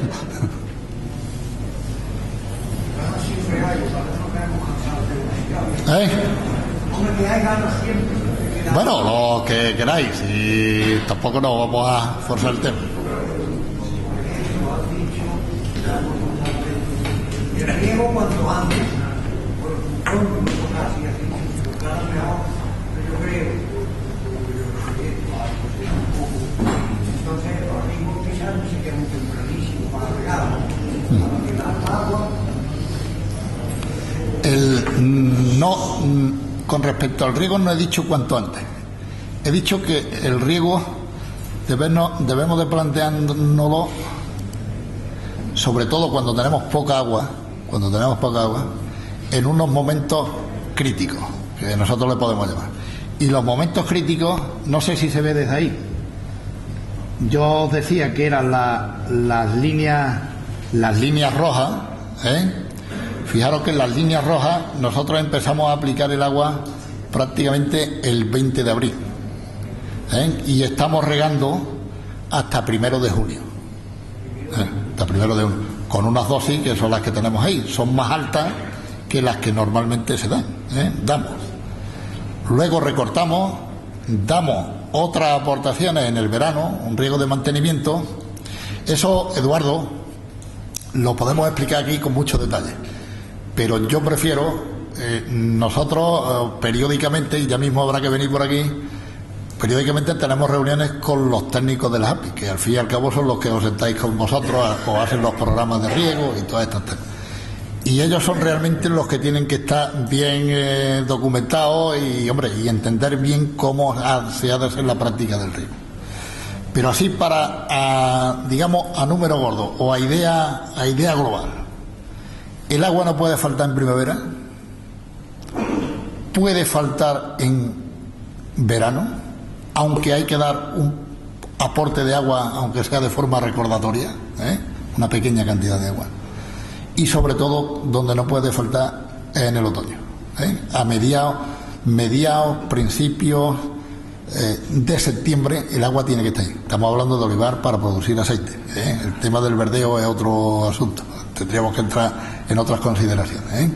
Bueno, lo que queráis, y tampoco nos vamos a forzar el tema. No, con respecto al riego no he dicho cuanto antes. He dicho que el riego debemos de planteárnoslo, sobre todo cuando tenemos poca agua, en unos momentos críticos, que nosotros le podemos llamar. Y los momentos críticos, no sé si se ve desde ahí. Yo os decía que eran las líneas rojas, ¿eh? Fijaros que en las líneas rojas nosotros empezamos a aplicar el agua prácticamente el 20 de abril, ¿eh? Y estamos regando hasta 1 de junio, hasta 1 de junio, con unas dosis que son las que tenemos ahí, son más altas que las que normalmente se dan, damos. Luego recortamos, damos otras aportaciones en el verano, un riego de mantenimiento. Eso, Eduardo, lo podemos explicar aquí con mucho detalle, pero yo prefiero, nosotros periódicamente, y ya mismo habrá que venir por aquí, periódicamente tenemos reuniones con los técnicos de las API, que al fin y al cabo son los que os sentáis con vosotros o hacen los programas de riego y todas estas temas. Y ellos son realmente los que tienen que estar bien documentados y, hombre, y entender bien cómo se ha de hacer la práctica del riego. Pero así digamos, a número gordo o a idea global. El agua no puede faltar en primavera, puede faltar en verano, aunque hay que dar un aporte de agua, aunque sea de forma recordatoria, una pequeña cantidad de agua. Y sobre todo, donde no puede faltar es en el otoño, a mediados, principios de septiembre el agua tiene que estar ahí. Estamos hablando de olivar para producir aceite, el tema del verdeo es otro asunto, tendríamos que entrar en otras consideraciones,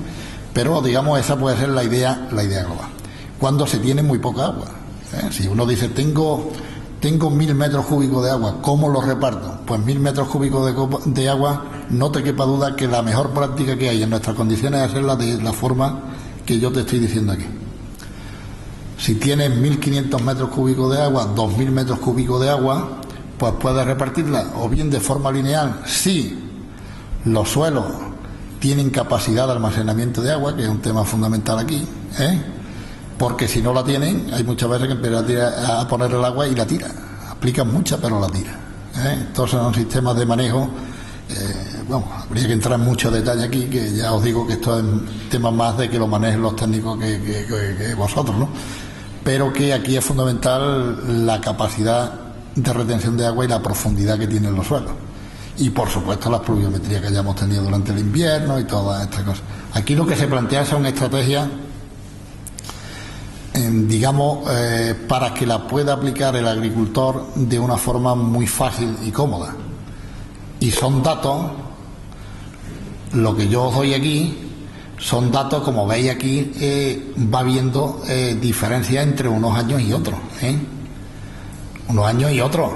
pero digamos esa puede ser la idea global. Cuando se tiene muy poca agua, si uno dice tengo 1000 metros cúbicos de agua, ¿cómo los reparto? Pues 1000 metros cúbicos de agua, no te quepa duda que la mejor práctica que hay en nuestras condiciones es hacerla de la forma que yo te estoy diciendo aquí. Si tienes 1500 metros cúbicos de agua, 2000 metros cúbicos de agua, pues puedes repartirla o bien de forma lineal, si los suelos tienen capacidad de almacenamiento de agua, que es un tema fundamental aquí, porque si no la tienen, hay muchas veces que empiezan a poner el agua y la tira. Aplican mucha, pero la tira. Entonces son sistemas de manejo. Habría que entrar en mucho detalle aquí, que ya os digo que esto es tema más de que lo manejen los técnicos que vosotros, ¿no? Pero que aquí es fundamental la capacidad de retención de agua y la profundidad que tienen los suelos. Y por supuesto las pluviometrías que hayamos tenido durante el invierno y todas estas cosas. Aquí lo que se plantea son estrategias, para que la pueda aplicar el agricultor de una forma muy fácil y cómoda. Y son datos, lo que yo os doy aquí, son datos, como veis aquí, va viendo diferencias entre unos años y otros, unos años y otros.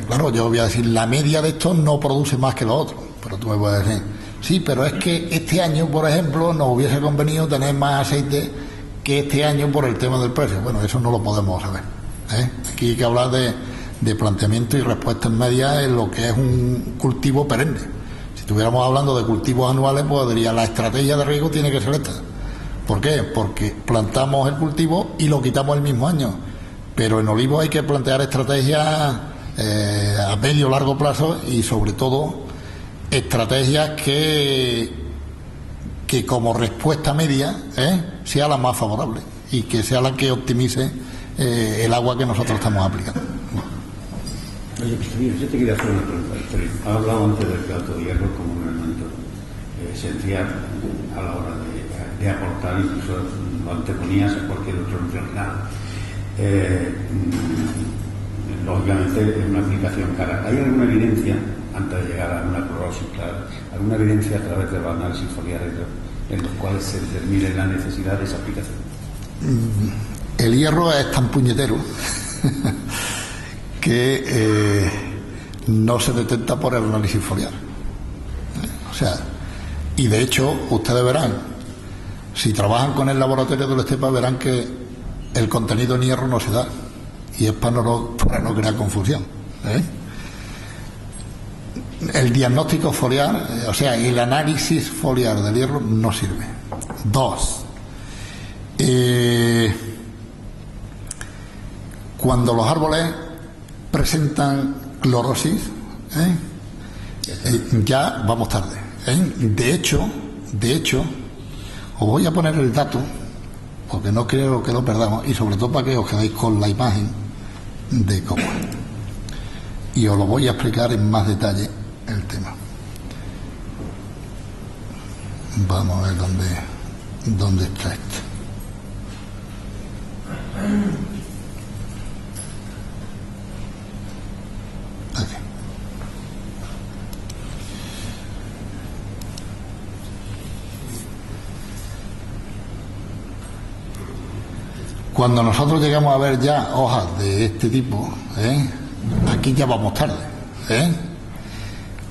Claro, yo voy a decir, la media de estos no produce más que los otros, pero tú me puedes decir, sí, pero es que este año, por ejemplo, nos hubiese convenido tener más aceite que este año por el tema del precio. Bueno, eso no lo podemos saber, Aquí hay que hablar de planteamiento y respuesta en media en lo que es un cultivo perenne. Si estuviéramos hablando de cultivos anuales, pues diría, la estrategia de riego tiene que ser esta. ¿Por qué? Porque plantamos el cultivo y lo quitamos el mismo año. Pero en olivo hay que plantear estrategias a medio o largo plazo y sobre todo estrategias que como respuesta media sea la más favorable y que sea la que optimice el agua que nosotros estamos aplicando. Oye, yo te quería hacer una pregunta. Has hablado antes del plato de hierro como un elemento esencial a la hora de aportar, incluso lo anteponías a cualquier otro nutricional. Lógicamente es una aplicación cara. ¿Hay alguna evidencia, antes de llegar a una clorosis, alguna evidencia a través de los análisis foliares en los cuales se determine la necesidad de esa aplicación? El hierro es tan puñetero que no se detecta por el análisis foliar. Y de hecho, ustedes verán, si trabajan con el laboratorio del Estepa, verán que el contenido en hierro no se da, y es para no crear confusión. el diagnóstico foliar, o sea, el análisis foliar del hierro no sirve. 2. Cuando los árboles presentan clorosis, ya vamos tarde. De hecho, os voy a poner el dato, porque no creo que lo perdamos, y sobre todo para que os quedéis con la imagen de cómo es. Y os lo voy a explicar en más detalle el tema. Vamos a ver dónde está esto. Aquí. Cuando nosotros llegamos a ver ya hojas de este tipo, aquí ya vamos tarde.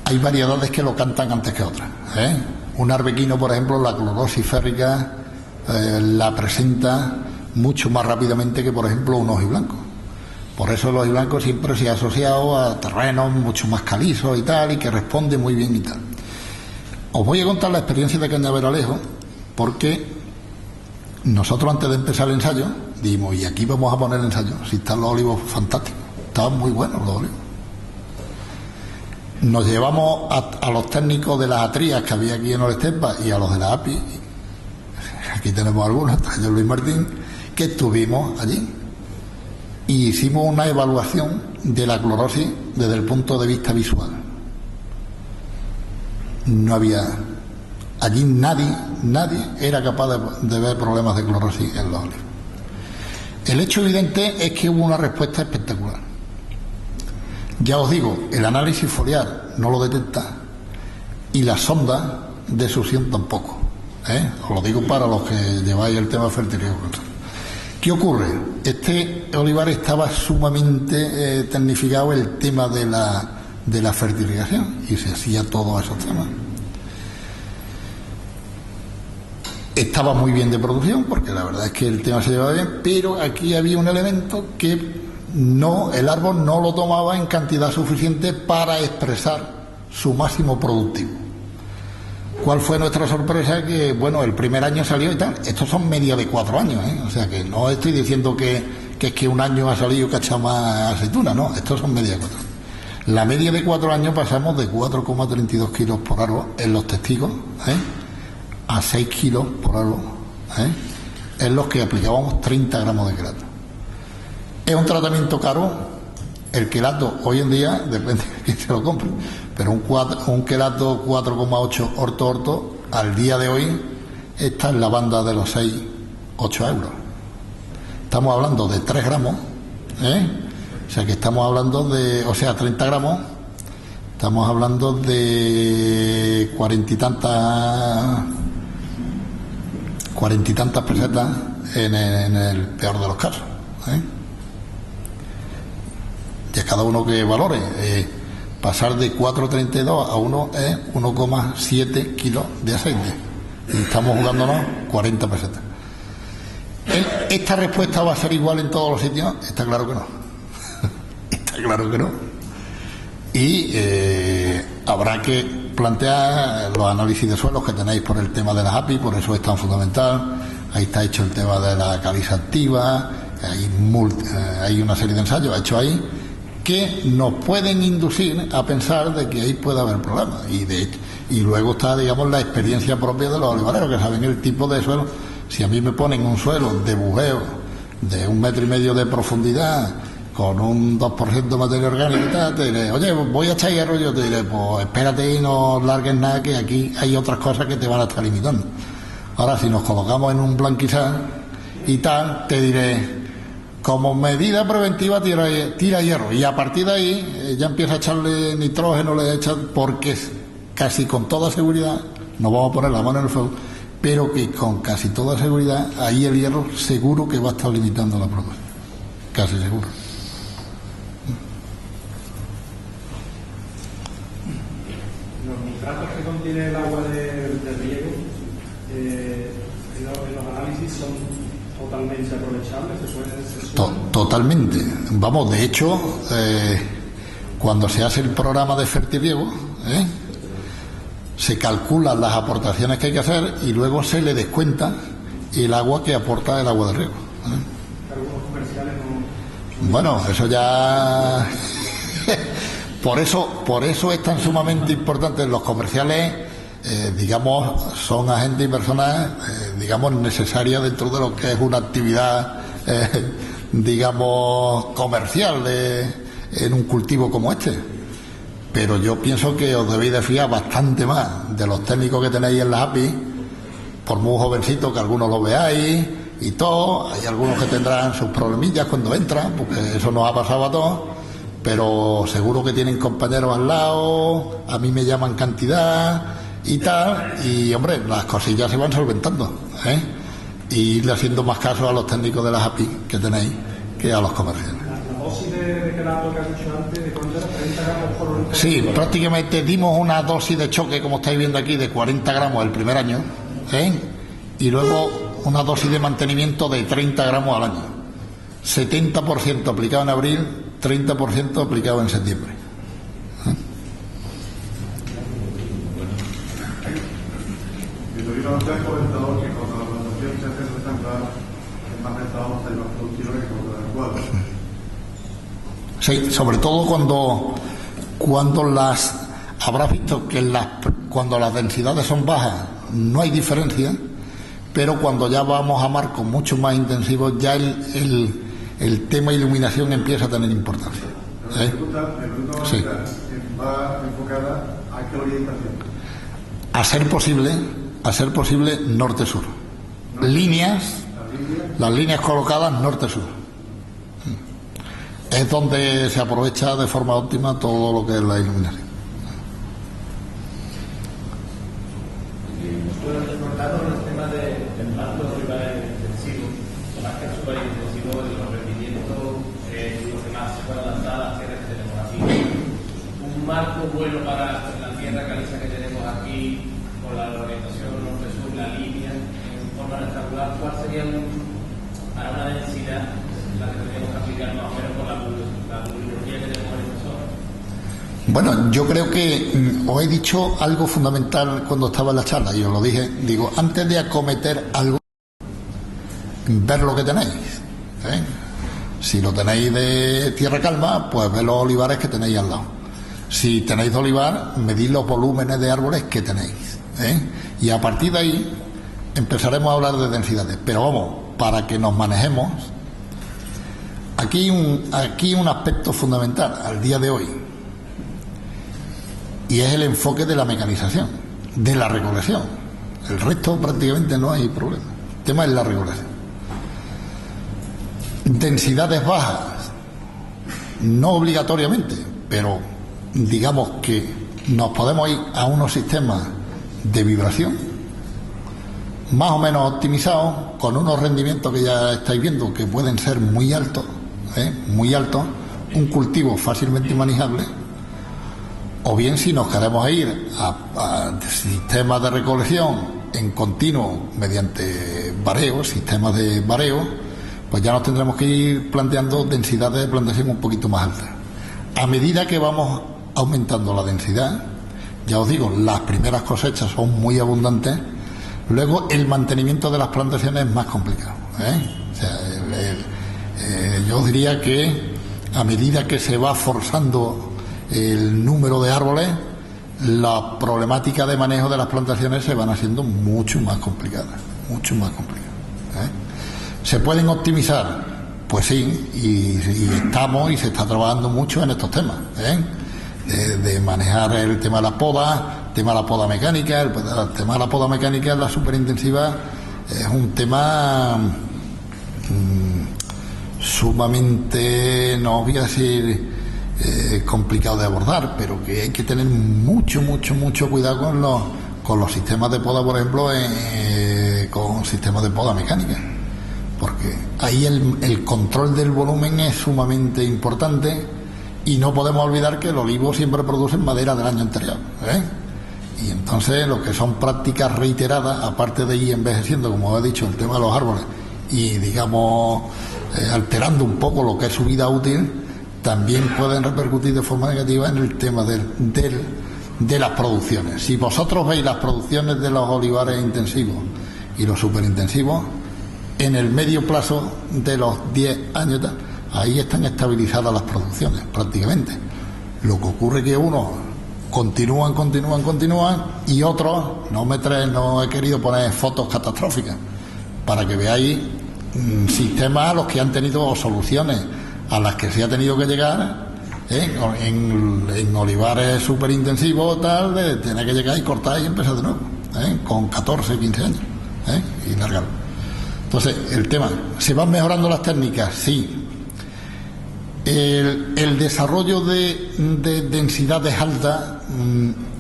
Hay variedades que lo cantan antes que otras. Un arbequino, por ejemplo, la clorosis férrica la presenta mucho más rápidamente que, por ejemplo, un hojiblanco. Por eso el hojiblanco siempre se ha asociado a terrenos mucho más calizos y tal, y que responde muy bien y tal. Os voy a contar la experiencia de Cañaveralejo, porque nosotros antes de empezar el ensayo dijimos, y aquí vamos a poner el ensayo, si están los olivos fantásticos, estaban muy buenos los olivos. Nos llevamos a los técnicos de las atrías que había aquí en Olestepa y a los de la API, aquí tenemos algunos, está Luis Martín, que estuvimos allí y hicimos una evaluación de la clorosis desde el punto de vista visual. No había, allí nadie era capaz de ver problemas de clorosis en los olivos. El hecho evidente es que hubo una respuesta espectacular. Ya os digo, el análisis foliar no lo detecta y la sonda de succión tampoco. Os lo digo para los que lleváis el tema fertilidad. ¿Qué ocurre? Este olivar estaba sumamente tecnificado el tema de la fertilización y se hacía todos esos temas. Estaba muy bien de producción, porque la verdad es que el tema se llevaba bien, pero aquí había un elemento que el árbol no lo tomaba en cantidad suficiente para expresar su máximo productivo. ¿Cuál fue nuestra sorpresa? Que, bueno, el primer año salió y tal. Estos son media de 4 años, O sea, que no estoy diciendo que es que un año ha salido cacha más aceituna, no, estos son media de 4 años. La media de 4 años pasamos de 4,32 kilos por árbol en los testigos, a 6 kilos por árbol, en los que aplicábamos 30 gramos de quelato. Es un tratamiento caro. El quelato hoy en día, depende de quién se lo compre, pero un quelato 4,8 orto al día de hoy está en la banda de los 6-8 euros. Estamos hablando de 3 gramos, o sea que estamos hablando de, 30 gramos, estamos hablando de 40 y tantas pesetas en el peor de los casos. Y a cada uno que valore, pasar de 4,32 a 1,7 kilos de aceite, y estamos jugándonos 40 pesetas. ¿Esta respuesta va a ser igual en todos los sitios? Está claro que no. Está claro que no. Y habrá que plantear los análisis de suelos que tenéis por el tema de las API, por eso es tan fundamental. Ahí está hecho el tema de la caliza activa, hay una serie de ensayos hechos ahí que nos pueden inducir a pensar de que ahí puede haber problemas. Y luego está, digamos, la experiencia propia de los olivareros, que saben el tipo de suelo. Si a mí me ponen un suelo de bujeo de 1,5 metros de profundidad, con un 2% de materia orgánica y tal, te diré, oye, voy a echar hierro. Yo te diré, pues espérate y no largues nada, que aquí hay otras cosas que te van a estar limitando. Ahora, si nos colocamos en un blanquizar y tal, te diré, como medida preventiva tira hierro, y a partir de ahí ya empieza a echarle nitrógeno, le echa, porque casi con toda seguridad, no vamos a poner la mano en el fuego, pero que con casi toda seguridad ahí el hierro seguro que va a estar limitando la producción, casi seguro. Los nitratos que contiene el agua de riego en los análisis son totalmente aprovechables. Totalmente. Vamos, de hecho, cuando se hace el programa de fertirriego, se calculan las aportaciones que hay que hacer y luego se le descuenta el agua que aporta el agua de riego. Algunos comerciales no... Bueno, eso ya... por eso es tan sumamente importante. Los comerciales, digamos, son agentes y personas, digamos, necesarias dentro de lo que es una actividad, digamos, comercial en un cultivo como este. Pero yo pienso que os debéis de fiar bastante más de los técnicos que tenéis en la API, por muy jovencitos que algunos lo veáis y todo. Hay algunos que tendrán sus problemillas cuando entran, porque eso nos ha pasado a todos, pero seguro que tienen compañeros al lado, a mí me llaman cantidad y tal, y hombre, las cosillas se van solventando, y irle haciendo más caso a los técnicos de las API que tenéis que a los comerciales. La dosis de quelato que has dicho antes, ¿de cuánto era? 30 gramos por litro. Sí, prácticamente dimos una dosis de choque, como estáis viendo aquí, de 40 gramos el primer año, y luego una dosis de mantenimiento de 30 gramos al año. 70% aplicado en abril, 30% aplicado en septiembre. Y tuvieron usted comentado que cuando la plantación se hace rectangular es más rentable hacer más productiva que cuando la cuadra. Sí, sobre todo cuando las... Habrás visto que cuando las densidades son bajas no hay diferencia, pero cuando ya vamos a marcos mucho más intensivos ya el tema iluminación empieza a tener importancia. La pregunta Sí. va enfocada a qué orientación. A ser posible norte-sur. Las líneas colocadas norte-sur. Es donde se aprovecha de forma óptima todo lo que es la iluminación. Bueno, recordado el tema del marco de rivales intensivos, más que súper intensivo de los rendimientos y los demás se pueden lanzar a las tierras que tenemos aquí. Un marco bueno para la tierra caliza que tenemos aquí, con la orientación norte-sur, la línea en forma rectangular, ¿cuál sería para una densidad la que tenemos que aplicar más o menos con la pluviometría que tenemos en esta zona? Bueno, yo creo que os he dicho algo fundamental cuando estaba en la charla, y os lo dije, digo, antes de acometer algo, ver lo que tenéis. Si lo tenéis de tierra calma, pues ver los olivares que tenéis al lado. Si tenéis de olivar, medid los volúmenes de árboles que tenéis. Y a partir de ahí empezaremos a hablar de densidades. Pero vamos, para que nos manejemos, aquí un aspecto fundamental al día de hoy, y es el enfoque de la mecanización, de la recolección. El resto prácticamente no hay problema. El tema es la recolección. Densidades bajas, no obligatoriamente, pero digamos que nos podemos ir a unos sistemas de vibración más o menos optimizados, con unos rendimientos que ya estáis viendo que pueden ser muy altos, un cultivo fácilmente manejable. O bien, si nos queremos ir a sistemas de recolección en continuo mediante bareo, sistemas de bareo, pues ya nos tendremos que ir planteando densidades de plantación un poquito más altas. A medida que vamos aumentando la densidad, ya os digo, las primeras cosechas son muy abundantes, luego el mantenimiento de las plantaciones es más complicado. O sea, yo os diría que a medida que se va forzando el número de árboles, la problemática de manejo de las plantaciones se van haciendo mucho más complicadas. ¿Se pueden optimizar? Pues sí, y estamos y se está trabajando mucho en estos temas, de manejar el tema de la poda, el tema de la poda mecánica. El tema de la poda mecánica en la superintensiva es un tema sumamente, no voy a decir complicado de abordar, pero que hay que tener mucho cuidado con los sistemas de poda, por ejemplo, con sistemas de poda mecánica, porque ahí el control del volumen es sumamente importante, y no podemos olvidar que el olivo siempre produce madera del año anterior, y entonces lo que son prácticas reiteradas, aparte de ir envejeciendo, como he dicho, el tema de los árboles, y digamos alterando un poco lo que es su vida útil, también pueden repercutir de forma negativa en el tema de las producciones. Si vosotros veis las producciones de los olivares intensivos y los superintensivos, en el medio plazo de los 10 años, ahí están estabilizadas las producciones prácticamente. Lo que ocurre es que unos continúan y otros, no he querido poner fotos catastróficas para que veáis sistemas a los que han tenido, o soluciones a las que se ha tenido que llegar, en olivares superintensivos tal, de tener que llegar y cortar y empezar de nuevo, con 14, 15 años, y largarlo. Entonces, el tema, ¿se van mejorando las técnicas? Sí. El desarrollo de densidades altas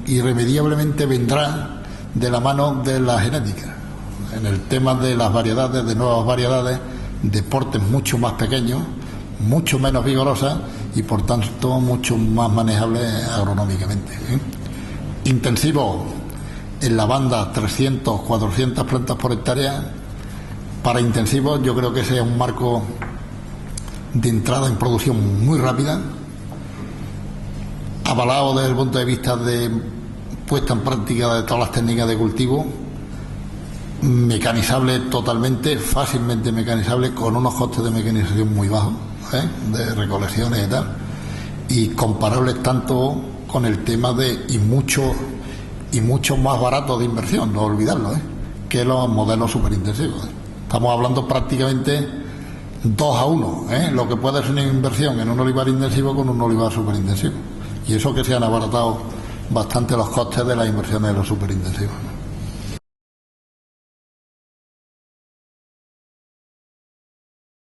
irremediablemente vendrá de la mano de la genética. En el tema de las variedades, de nuevas variedades, de portes mucho más pequeños, mucho menos vigorosas y por tanto mucho más manejables agronómicamente. Intensivo en la banda 300, 400 plantas por hectárea. Para intensivos yo creo que ese es un marco de entrada en producción muy rápida, avalado desde el punto de vista de puesta en práctica de todas las técnicas de cultivo, mecanizable totalmente, fácilmente mecanizable, con unos costes de mecanización muy bajos, de recolecciones y tal, y comparables tanto con el tema y mucho más barato de inversión, no olvidarlo, que los modelos superintensivos. Estamos hablando prácticamente 2 a 1, lo que puede ser una inversión en un olivar intensivo con un olivar superintensivo. Y eso que se han abaratado bastante los costes de las inversiones de los superintensivos.